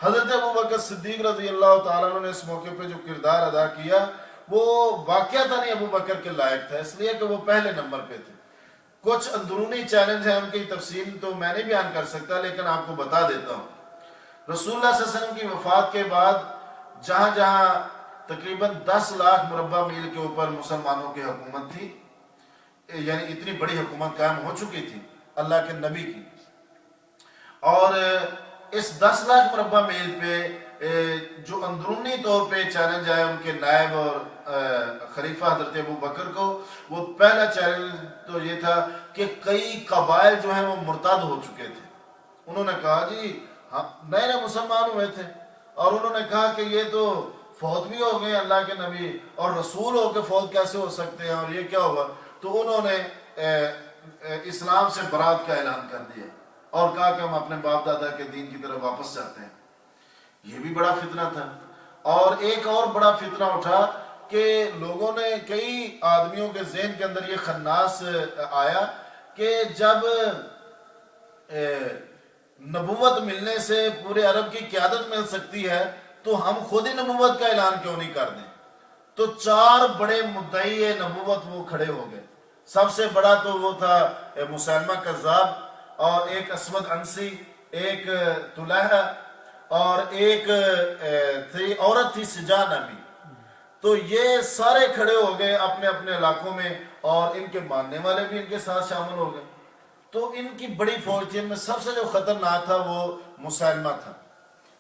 حضرت ابو بکر صدیق رضی اللہ تعالیٰ عنہ نے اس موقع پہ جو کردار ادا کیا وہ واقعتاً ہی ابو بکر کے لائق تھا، اس لیے کہ وہ پہلے نمبر پہ تھے۔ کچھ اندرونی چیلنج ہیں، ان کی تفصیل تو میں نہیں بیان کر سکتا، لیکن آپ کو بتا دیتا ہوں۔ رسول اللہ صلی اللہ علیہ وسلم کی وفات کے بعد جہاں جہاں تقریباً 10 لاکھ مربع میل کے اوپر مسلمانوں کی حکومت تھی، یعنی اتنی بڑی حکومت قائم ہو چکی تھی اللہ کے نبی کی، اور اس 10 لاکھ مربع میل پہ جو اندرونی طور پہ چیلنج آئے ان کے نائب اور خلیفہ حضرت ابو بکر کو، وہ پہلا چیلنج تو یہ تھا کہ کئی قبائل جو ہیں وہ مرتد ہو چکے تھے۔ انہوں نے کہا جی نئے نئے مسلمان ہوئے تھے، اور انہوں نے کہا کہ یہ تو فوت بھی ہو گئے اللہ کے نبی، اور رسول ہو کے فوت کیسے ہو سکتے ہیں، اور یہ کیا ہوگا؟ تو انہوں نے اسلام سے برات کا اعلان کر دیا اور کہا کہ ہم اپنے باپ دادا کے دین کی طرف واپس جاتے ہیں۔ یہ بھی بڑا فتنہ تھا، اور ایک اور بڑا فتنہ اٹھا کہ لوگوں نے، کئی آدمیوں کے ذہن کے اندر یہ خناس آیا کہ جب نبوت ملنے سے پورے عرب کی قیادت مل سکتی ہے تو ہم خود ہی نبوت کا اعلان کیوں نہیں کر دیں؟ تو 4 بڑے مدعی نبوت وہ کھڑے ہو گئے۔ سب سے بڑا تو وہ تھا مسیلمہ کذاب، اور ایک اسود عنسی، ایک طلحہ، اور ایک عورت تھی سجا نامی۔ تو یہ سارے کھڑے ہو گئے اپنے اپنے علاقوں میں، اور ان کے ماننے والے بھی ان کے ساتھ شامل ہو گئے۔ تو ان کی بڑی فوج تھی، ان میں سب سے جو خطرناک تھا وہ مسیلمہ تھا۔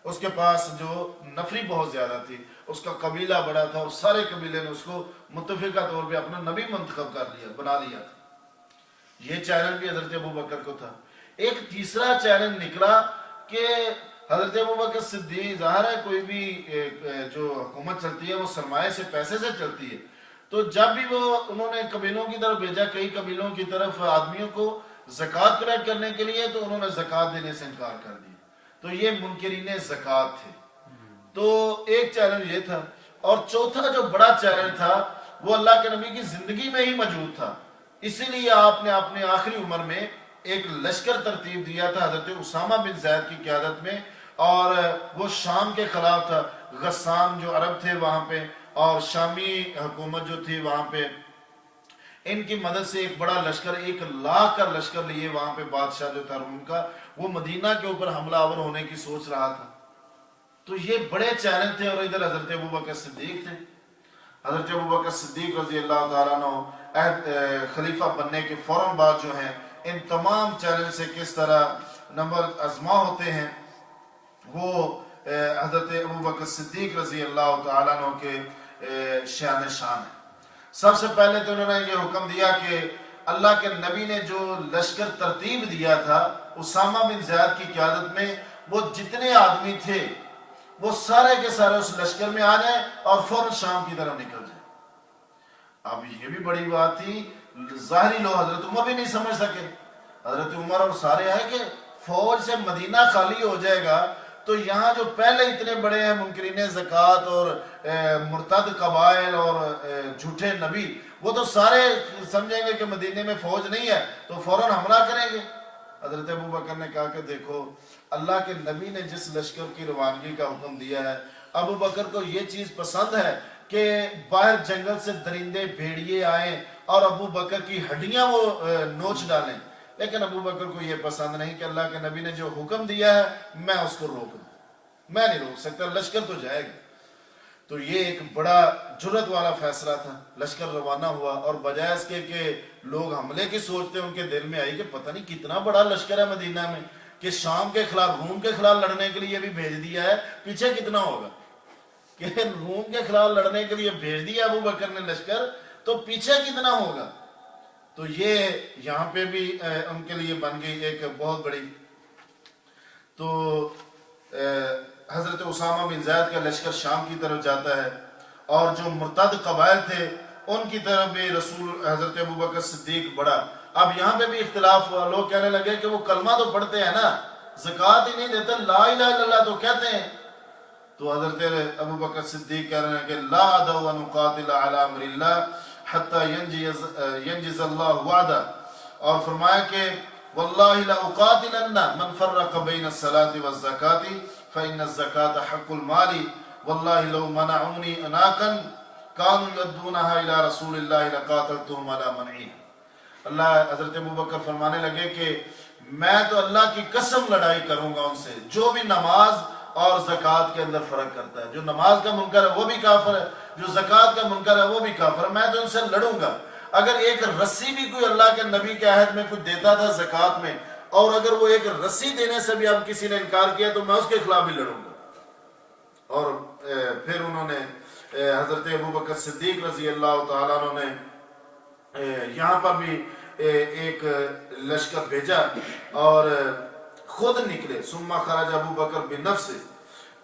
اس کے پاس جو نفری بہت زیادہ تھی، اس کا قبیلہ بڑا تھا، اور سارے قبیلے نے اس کو متفقہ طور پہ اپنا نبی منتخب کر لیا، بنا لیا تھا۔ یہ چیلنج بھی حضرت ابو بکر کو تھا۔ ایک تیسرا چیلنج نکلا کہ حضرت ابو بکر صدیق، ظاہر ہے کوئی بھی جو حکومت چلتی ہے وہ سرمایہ سے، پیسے سے چلتی ہے، تو جب بھی وہ انہوں نے قبیلوں کی طرف بھیجا، کئی قبیلوں کی طرف آدمیوں کو زکوٰۃ کلیکٹ کرنے کے لیے، تو انہوں نے زکوٰۃ دینے سے انکار کر دیا، تو یہ منکرین زکوٰۃ تھے۔ تو ایک چیلنج یہ تھا، اور چوتھا جو بڑا چیلنج تھا وہ اللہ کے نبی کی زندگی میں ہی موجود تھا، اسی لیے آپ نے اپنے آخری عمر میں ایک لشکر ترتیب دیا تھا حضرت اسامہ بن زید کی قیادت میں، اور وہ شام کے خلاف تھا۔ غسان جو عرب تھے وہاں پہ، اور شامی حکومت جو تھی وہاں پہ، ان کی مدد سے ایک بڑا لشکر، 1,00,000 کا لشکر لیے وہاں پہ بادشاہ جو تھا روم کا، وہ مدینہ کے اوپر حملہ آور ہونے کی سوچ رہا تھا۔ تو یہ بڑے چیلنج تھے، اور ادھر حضرت ابو بکر صدیق تھے۔ حضرت ابو بکر صدیق رضی اللہ تعالیٰ عنہ خلیفہ بننے کے فوراً بعد جو ہیں ان تمام چیلنج سے کس طرح نمبر آزما ہوتے ہیں، وہ حضرت ابو بکر صدیق رضی اللہ تعالیٰ عنہ کے شان شان ہے۔ سب سے پہلے تو انہوں نے یہ حکم دیا کہ اللہ کے نبی نے جو لشکر ترتیب دیا تھا اسامہ بن زید کی قیادت میں، وہ جتنے آدمی تھے وہ سارے کے سارے اس لشکر میں آ جائیں اور فوراً شام کی طرف نکل جائیں۔ اب یہ بھی بڑی بات تھی، ظاہری لوگ حضرت عمر بھی نہیں سمجھ سکے۔ حضرت عمر اور سارے آئے کہ فوج سے مدینہ خالی ہو جائے گا، تو یہاں جو پہلے اتنے بڑے ہیں منکرین زکوٰۃ اور مرتد قبائل اور جھوٹے نبی، وہ تو سارے سمجھیں گے کہ مدینے میں فوج نہیں ہے تو فوراً حملہ کریں گے۔ حضرت ابو بکر نے کہا کہ دیکھو، اللہ کے نبی نے جس لشکر کی روانگی کا حکم دیا ہے، ابو بکر کو یہ چیز پسند ہے کہ باہر جنگل سے درندے بھیڑیے آئیں اور ابو بکر کی ہڈیاں وہ نوچ ڈالیں، لیکن ابو بکر کو یہ پسند نہیں کہ اللہ کے نبی نے جو حکم دیا ہے میں اس کو روک دوں، میں نہیں روک سکتا، لشکر تو جائے گا۔ تو یہ ایک بڑا جرت والا فیصلہ تھا۔ لشکر روانہ ہوا، اور بجائے اس کے کہ لوگ حملے کی سوچتے، ان کے دل میں آئی کہ پتہ نہیں کتنا بڑا لشکر ہے مدینہ میں، کہ شام کے خلاف، روم کے خلاف لڑنے کے لیے بھی بھیج دیا ہے، پیچھے کتنا ہوگا، کہ روم کے خلاف لڑنے کے لیے بھیج دیا ابو بکر نے لشکر، تو پیچھے کتنا ہوگا۔ تو یہ یہاں پہ بھی ان کے لیے بن گئی ایک بہت بڑی۔ تو حضرت اسامہ بن زید کا لشکر شام کی طرف جاتا ہے، اور جو مرتد قبائل تھے ان کی طرف بھی رسول حضرت ابو بکر صدیق بڑھا۔ اب یہاں پہ بھی اختلاف ہوا، لوگ کہنے لگے کہ وہ کلمہ تو پڑھتے ہیں نا، زکوٰۃ ہی نہیں دیتے، لا الہ الا اللہ تو کہتے ہیں۔ تو حضرت ابو بکر صدیق کہہ رہے ہیں کہ لا ادعو ان اقاتل علی امر اللہ حتی ینجز اللہ وعدہ، اور فرمایا کہ واللہ لاقاتلن من فرق بین الصلاة والزکاة فإن الزکاة حق المال واللہ لو منعونی اناقا كانوا يدونها الى رسول اللہ لقاتلتهم على منعها۔ اللہ حضرت ابو بکر فرمانے لگے کہ میں تو اللہ کی قسم لڑائی کروں گا ان سے جو بھی نماز اور زکوٰۃ کے اندر فرق کرتا ہے، جو نماز کا منکر ہے وہ بھی کافر ہے، جو زکوٰۃ کا منکر ہے وہ بھی کافر ہے، میں تو ان سے لڑوں گا۔ اگر ایک رسی بھی کوئی اللہ کے نبی کے عہد میں کچھ دیتا تھا زکوٰۃ میں، اور اگر وہ ایک رسی دینے سے بھی اب کسی نے انکار کیا تو میں اس کے خلاف بھی لڑوں گا۔ اور پھر انہوں نے حضرت ابو بکر صدیق رضی اللہ تعالیٰ عنہ نے یہاں پر بھی ایک لشکر بھیجا اور خود نکلے۔ ثم خرج ابو بکر بنفسہ،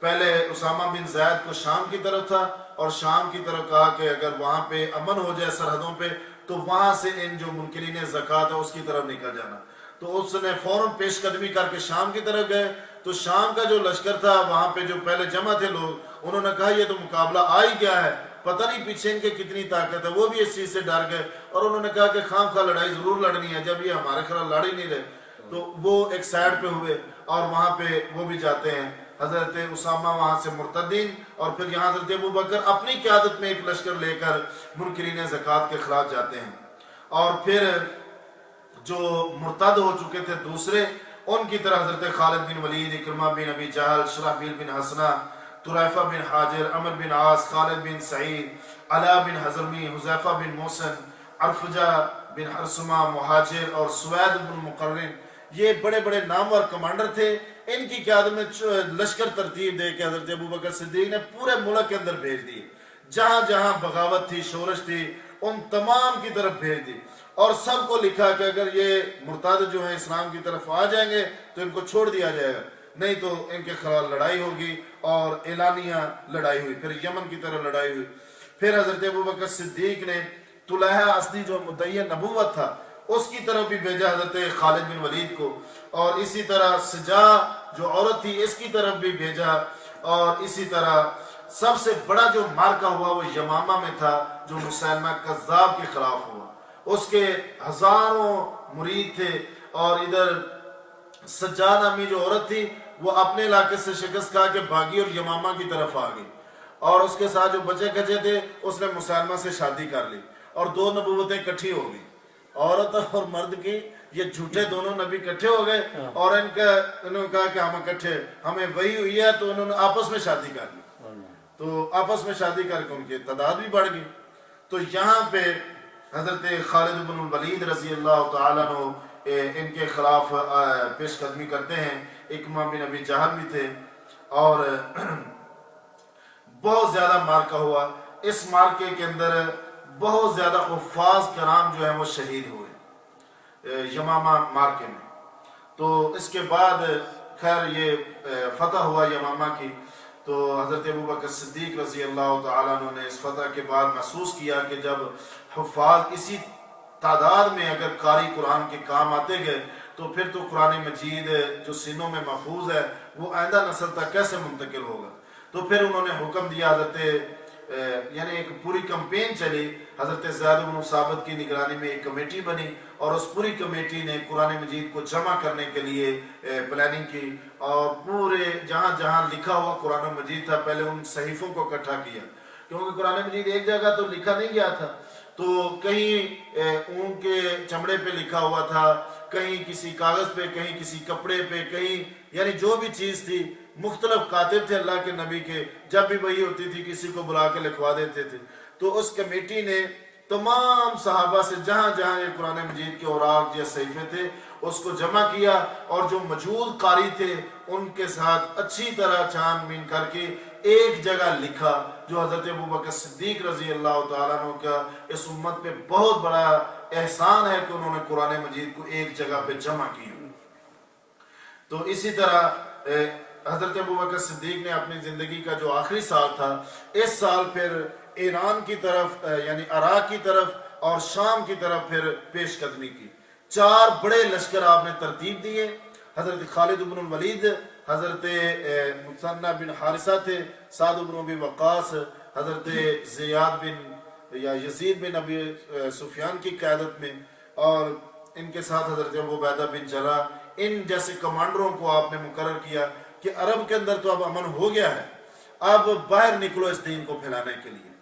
پہلے اسامہ بن زید کو شام کی طرف تھا، اور شام کی طرف کہا کہ اگر وہاں پہ امن ہو جائے سرحدوں پہ تو وہاں سے ان جو منکرین زکوٰۃ ہے اس کی طرف نکل جانا۔ تو اس نے فوراً پیش قدمی کر کے شام کی طرف گئے۔ تو شام کا جو لشکر تھا وہاں پہ جو پہلے جمع تھے لوگ، انہوں نے کہا یہ تو مقابلہ آ ہی گیا ہے، پتہ نہیں پیچھے ان کے کتنی طاقت ہے، وہ بھی اس چیز سے ڈر گئے، اور انہوں نے کہا کہ خام خواہ لڑائی ضرور لڑنی ہے، جب یہ ہمارے خلاف لڑ ہی نہیں رہے۔ تو وہ ایک سائڈ پہ ہوئے، اور وہاں پہ وہ بھی جاتے ہیں، حضرت اسامہ وہاں سے مرتدین، اور پھر یہاں حضرت ابو بکر اپنی قیادت میں ایک لشکر لے کر منکرین زکوٰۃ کے خلاف جاتے ہیں۔ اور پھر جو مرتد ہو چکے تھے دوسرے، ان کی طرح حضرت خالد بن ولید، اکرمہ بن ابی جہل، شرحبیل بن حسنہ، طریفہ بن حاجر، عمر بن عاص، خالد بن سعید، علا بن حضرمی، حذیفہ بن محسن، عرفجہ بن حرسمہ مہاجر، اور سوید بن مقرن، یہ بڑے بڑے نامور کمانڈر تھے۔ ان کی قیادت میں لشکر ترتیب دے کے حضرت ابو بکر صدیق نے پورے ملک کے اندر بھیج دیے، جہاں جہاں بغاوت تھی، شورش تھی، ان تمام کی طرف بھیج دی۔ اور سب کو لکھا کہ اگر یہ مرتد جو ہیں اسلام کی طرف آ جائیں گے تو ان کو چھوڑ دیا جائے گا، نہیں تو ان کے خلاف لڑائی ہوگی، اور اعلانیہ لڑائی ہوئی، پھر یمن کی طرف لڑائی ہوئی۔ پھر حضرت ابوبکر صدیق نے طلحہ اسدی جو مدعی نبوت تھا اس کی طرف بھی بھیجا حضرت خالد بن ولید کو، اور اسی طرح سجا جو عورت تھی اس کی طرف بھی بھیجا، اور اسی طرح سب سے بڑا جو مارکا ہوا وہ یمامہ میں تھا جو مسلمہ کذاب کے خلاف ہوا، اس کے ہزاروں مرید تھے، اور ادھر سجا نامی جو عورت تھی وہ اپنے علاقے سے شکست کھا کے بھاگی اور یمامہ کی طرف آ گئی، اور اس کے ساتھ جو بچے کچے تھے اس نے مسلمہ سے شادی کر لی، اور دو نبوتیں کٹھی ہو گئی، عورت اور مرد کی، یہ جھوٹے دونوں نبی کٹھے ہو گئے، اور انہوں نے کہا کہ ہم کٹھے، ہمیں وہی ہوئی ہے، تو انہوں نے آپس میں شادی کر لی، تو آپس میں شادی کر کے ان کی تعداد بھی بڑھ گئی۔ تو یہاں پہ حضرت خالد بن الولید رضی اللہ تعالیٰ عنہ ان کے خلاف پیش قدمی کرتے ہیں، اکرمہ بن ابی جہل بھی تھے، اور بہت زیادہ مارکہ ہوا۔ اس مارکے کے اندر بہت زیادہ حفاظ کرام جو ہیں وہ شہید ہوئے یمامہ مارکے میں۔ تو اس کے بعد خیر یہ فتح ہوا یمامہ کی، تو حضرت ابوبکر صدیق رضی اللہ تعالیٰ عنہ نے اس فتح کے بعد محسوس کیا کہ جب حفاظ اسی تعداد میں اگر قاری قرآن کے کام آتے گئے تو پھر تو قرآن مجید جو سینوں میں محفوظ ہے وہ آئندہ نسل تک کیسے منتقل ہوگا۔ تو پھر انہوں نے حکم دیا، حضرت یعنی ایک پوری کمپین چلی، حضرت زید بن ثابت کی نگرانی میں ایک کمیٹی بنی، اور اس پوری کمیٹی نے قرآن مجید کو جمع کرنے کے لیے پلاننگ کی، اور پورے جہاں جہاں لکھا ہوا قرآن مجید تھا پہلے ان صحیفوں کو اکٹھا کیا، کیونکہ قرآن مجید ایک جگہ تو لکھا نہیں گیا تھا، تو کہیں اون کے چمڑے پہ لکھا ہوا تھا، کہیں کسی کاغذ پہ، کہیں کسی کپڑے پہ، کہیں یعنی جو بھی چیز تھی، مختلف کاتب تھے اللہ کے نبی کے، جب بھی وہی ہوتی تھی کسی کو بلا کے لکھوا دیتے تھے۔ تو اس کمیٹی نے تمام صحابہ سے جہاں جہاں یہ قرآن مجید کے اوراق یا صحیفے تھے اس کو جمع کیا، اور جو موجود قاری تھے ان کے ساتھ اچھی طرح چھان بین کر کے ایک جگہ لکھا، جو حضرت ابوبکر صدیق رضی اللہ تعالیٰ عنہ کا اس امت پہ بہت بڑا احسان ہے کہ انہوں نے قرآن مجید کو ایک جگہ پہ جمع کیا۔ تو اسی طرح حضرت ابوبکر صدیق نے اپنی زندگی کا جو آخری سال تھا، اس سال پھر ایران کی طرف یعنی عراق کی طرف اور شام کی طرف پھر پیش قدمی کی۔ 4 بڑے لشکر آپ نے ترتیب دیے، حضرت خالد بن الولید، حضرت مثنہ بن حارثہ تھے، سعد بن ابی وقاص، حضرت زیاد بن یا یزید بن ابی سفیان کی قیادت میں، اور ان کے ساتھ حضرت ابو عبیدہ بن جراح، ان جیسے کمانڈروں کو آپ نے مقرر کیا کہ عرب کے اندر تو اب امن ہو گیا ہے، اب باہر نکلو اس دین کو پھیلانے کے لیے۔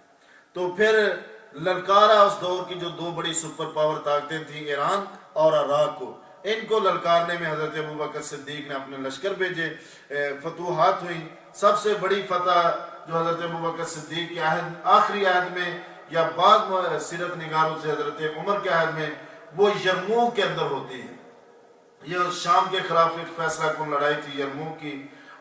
تو پھر للکارا اس دور کی جو 2 بڑی سپر پاور طاقتیں تھیں، ایران اور عراق کو، ان کو للکارنے میں حضرت ابوبکر صدیق نے اپنے لشکر بھیجے، فتوحات ہوئی۔ سب سے بڑی فتح جو حضرت ابوبکر صدیق کے آخری عہد میں یا بعض سیرت نگاروں سے حضرت عمر کے عہد میں، وہ یرموک کے اندر ہوتی ہے۔ یہ شام کے خلاف ایک فیصلہ کن لڑائی تھی یرموک کی،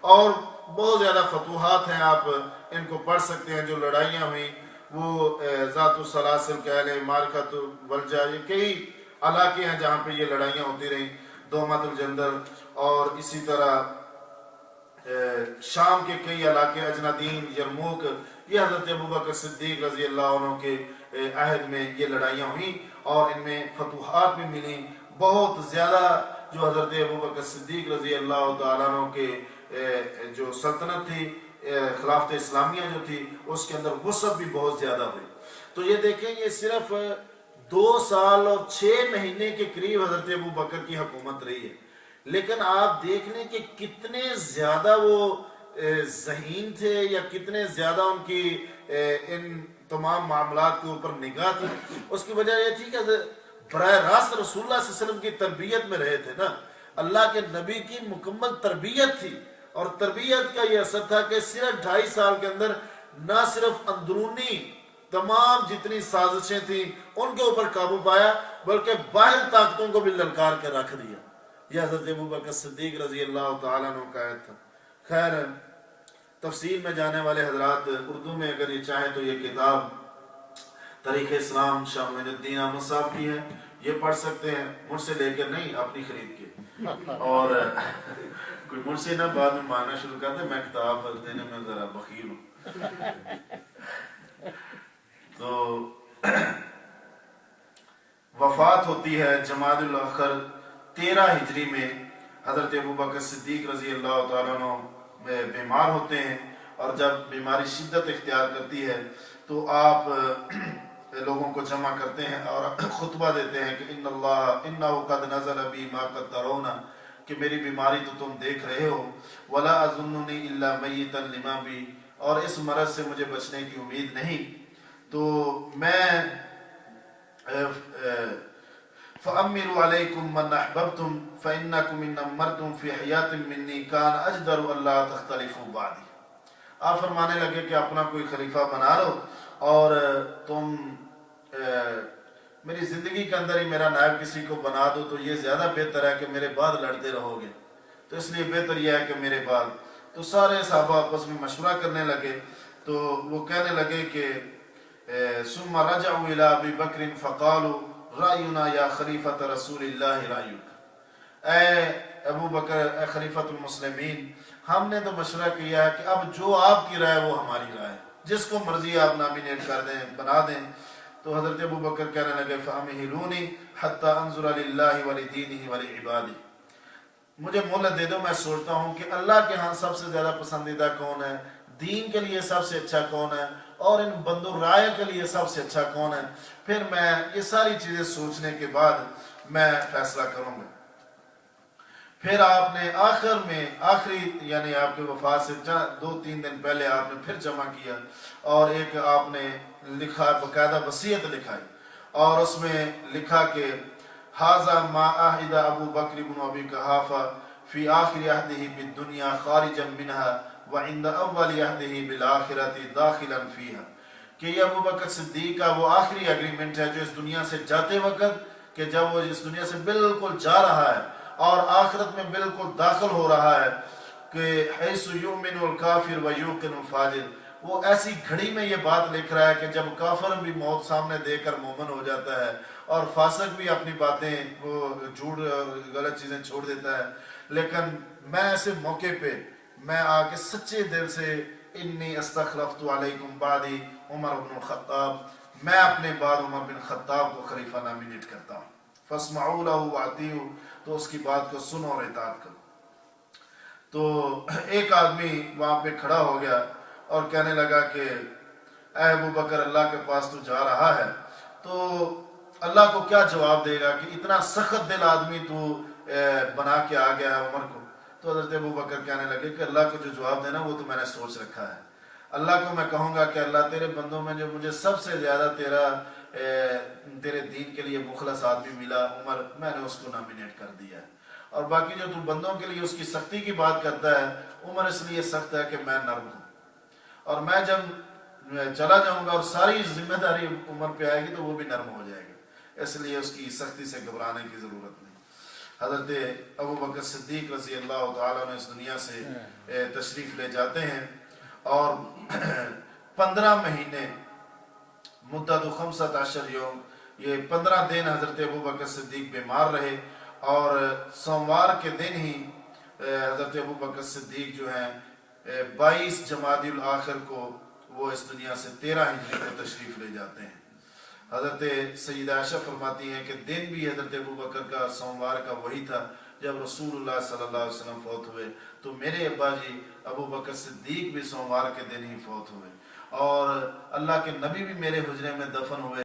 اور بہت زیادہ فتوحات ہیں، آپ ان کو پڑھ سکتے ہیں۔ جو لڑائیاں ہوئیں وہ ذات السلاسل کہلے، مارکت ولجا، یہ کئی علاقے ہیں جہاں پہ یہ لڑائیاں ہوتی رہیں، دومت الجندل، اور اسی طرح شام کے کئی علاقے، اجنادین، یرموک، یہ حضرت ابوبکر صدیق رضی اللہ عنہ کے عہد میں یہ لڑائیاں ہوئیں، اور ان میں فتوحات بھی ملیں بہت زیادہ۔ جو حضرت ابوبکر صدیق رضی اللہ تعالیٰ عنہ کے جو سلطنت تھی، خلافت اسلامیہ جو تھی، اس کے اندر وسعت بھی بہت زیادہ ہوئی۔ تو یہ دیکھیں، یہ صرف 2 سال اور 6 مہینے کے قریب حضرت ابوبکر کی حکومت رہی ہے، لیکن آپ دیکھ لیں کہ کتنے زیادہ وہ ذہین تھے، یا کتنے زیادہ ان کی ان تمام معاملات کے اوپر نگاہ تھی۔ اس کی وجہ یہ تھی کہ براہ راست رسول اللہ صلی اللہ علیہ وسلم کی تربیت میں رہے تھے نا، اللہ کے نبی کی مکمل تربیت تھی، اور تربیت کا یہ اثر تھا کہ صرف 2.5 سال کے اندر نہ صرف اندرونی تمام جتنی سازشیں تھیں ان کے اوپر قابو پایا، بلکہ باہر طاقتوں کو بھی للکار کے رکھ دیا۔ یہ حضرت ابوبکر صدیق رضی اللہ تعالیٰ عنہ کا عہد تھا۔ خیر، تفصیل میں جانے والے حضرات اردو میں اگر یہ چاہیں تو یہ کتاب تاریخ اسلام شاہ معین الدین احمد صاحب کی ہے، یہ پڑھ سکتے ہیں مجھ سے لے کر نہیں، اپنی خرید کے، اور کوئی مجھ سے نہ بعد میں مانگنا شروع کر دے، میں کتاب دینے میں ذرا بخیل ہوں۔ تو وفات ہوتی ہے جمادی الاخر 13 ہجری میں۔ حضرت ابوبکر صدیق رضی اللہ تعالیٰ عنہ بیمار ہوتے ہیں، اور جب بیماری شدت اختیار کرتی ہے تو آپ لوگوں کو جمع کرتے ہیں اور خطبہ دیتے ہیں کہ انہ قد نزل بی ما قد ترون، کہ میری بیماری تو تم دیکھ رہے ہو، ولا اظننی الا میتا لما بی، اور اس مرض سے مجھے بچنے کی امید نہیں، تو میں فَأَمِّرُوا عَلَيْكُمْ مَنْ أَحْبَبْتُمْ فَإِنَّكُمْ إِنْ أَمَّرْتُمْ فِي حَيَاةٍ مِّنِّي كَانَ أَجْدَرُ أَلَّا تَخْتَلِفُوا بَعْدِي۔ آپ فرمانے لگے کہ اپنا کوئی خلیفہ بنا لو اور تم میری زندگی کے اندر ہی میرا نائب کسی کو بنا دو، تو یہ زیادہ بہتر ہے کہ میرے بعد لڑتے رہو گے، تو اس لیے بہتر یہ ہے کہ میرے بعد۔ تو سارے صحابہ آپس میں مشورہ کرنے لگے، تو وہ کہنے لگے کہ ثم رجعوا الى ابی بکر فقالوا رأینا یا خلیفۃ رسول اللہ رأیک، اے ابو بکر، اے خلیفۃ المسلمین، ہم نے تو مشورہ کیا ہے کہ اب جو آپ کی رائے وہ ہماری رائے، جس کو مرضی آپ نامینیٹ کر دیں، بنا دیں۔ تو حضرت ابو بکر کہنے لگے فَأَمْهِلُونِي حَتَّى أَنظُرَ لِلَّهِ وَلِدِينِهِ وَلِعِبَادِهِ، مجھے مہلت دے دو، میں سوچتا ہوں کہ اللہ کے ہاں سب سے زیادہ پسندیدہ کون ہے، دین کے لیے سب سے اچھا کون ہے، اور ان بند رائے کے لیے سب سے اچھا کون ہے، پھر میں یہ ساری چیزیں سوچنے کے بعد میں فیصلہ کروں گا۔ پھر آپ نے آخر میں آخری یعنی آپ کے وفات سے 2-3 دن پہلے آپ نے پھر جمع کیا، اور ایک آپ نے لکھا، باقاعدہ وصیت لکھائی، اور اس میں لکھا کہ ھذا ما عہد ابو بکر بن ابی قحافہ فی آخر عہدہ بالدنیا خارجا منها وعند اول عہدہ بالآخرۃ داخلا فیہا، کہ یہ ابو بکر صدیق کا وہ آخری اگریمنٹ ہے جو اس دنیا سے جاتے وقت، کہ جب وہ اس دنیا سے بالکل جا رہا ہے اور آخرت میں بالکل داخل ہو رہا ہے، کہ حیث یؤمن الکافر ویوقن الفاجر، وہ ایسی گھڑی میں یہ بات لکھ رہا ہے کہ جب کافر بھی موت سامنے دے کر مومن ہو جاتا ہے، اور فاسق بھی اپنی باتیں، وہ جھوٹ غلط چیزیں چھوڑ دیتا ہے، لیکن میں ایسے موقع پہ میں آ کے سچے دل سے انی استخلفت علیکم بعدی عمر بن الخطاب، میں اپنے بعد عمر بن خطاب کو خلیفہ نامینیٹ کرتا ہوں، فاسمعوا له واطیعوا، تو اس کی بات کو سنو اور اطاعت کرو۔ تو ایک آدمی وہاں پہ کھڑا ہو گیا اور کہنے لگا کہ اے ابو بکر، اللہ کے پاس تو جا رہا ہے، تو اللہ کو کیا جواب دے گا کہ اتنا سخت دل آدمی تو بنا کے آ گیا ہے عمر کو۔ تو حضرت ابو بکر کہنے لگے کہ اللہ کو جو جواب دینا وہ تو میں نے سوچ رکھا ہے، اللہ کو میں کہوں گا کہ اللہ تیرے بندوں میں جو مجھے سب سے زیادہ تیرے دین کے لیے مخلص آدمی ملا عمر، میں نے اس کو نامینیٹ کر دیا ہے، اور باقی جو تو بندوں کے لیے اس کی سختی کی بات کرتا ہے، عمر اس لیے سخت ہے کہ میں نرم ہوں، اور میں جب چلا جاؤں گا اور ساری ذمہ داری عمر پہ آئے گی تو وہ بھی نرم ہو جائے گا، اس لیے اس کی سختی سے گھبرانے کی ضرورت نہیں۔ حضرت ابو بکر صدیق رضی اللہ تعالیٰ نے اس دنیا سے تشریف لے جاتے ہیں، اور 15 مہینے مدت 15 یوم، یہ 15 دن حضرت ابو بکر صدیق بیمار رہے، اور سوموار کے دن ہی حضرت ابو بکر صدیق جو ہیں 22 جمادی الاخر کو وہ اس دنیا سے 13 ہجری کو تشریف لے جاتے ہیں۔ حضرت سیدہ عائشہ فرماتی ہیں کہ دن بھی حضرت ابو بکر کا سوموار کا وہی تھا جب رسول اللہ صلی اللہ علیہ وسلم فوت ہوئے، تو میرے ابا جی ابو بکر صدیق بھی سوموار کے دن ہی فوت ہوئے، اور اللہ کے نبی بھی میرے حجرے میں دفن ہوئے۔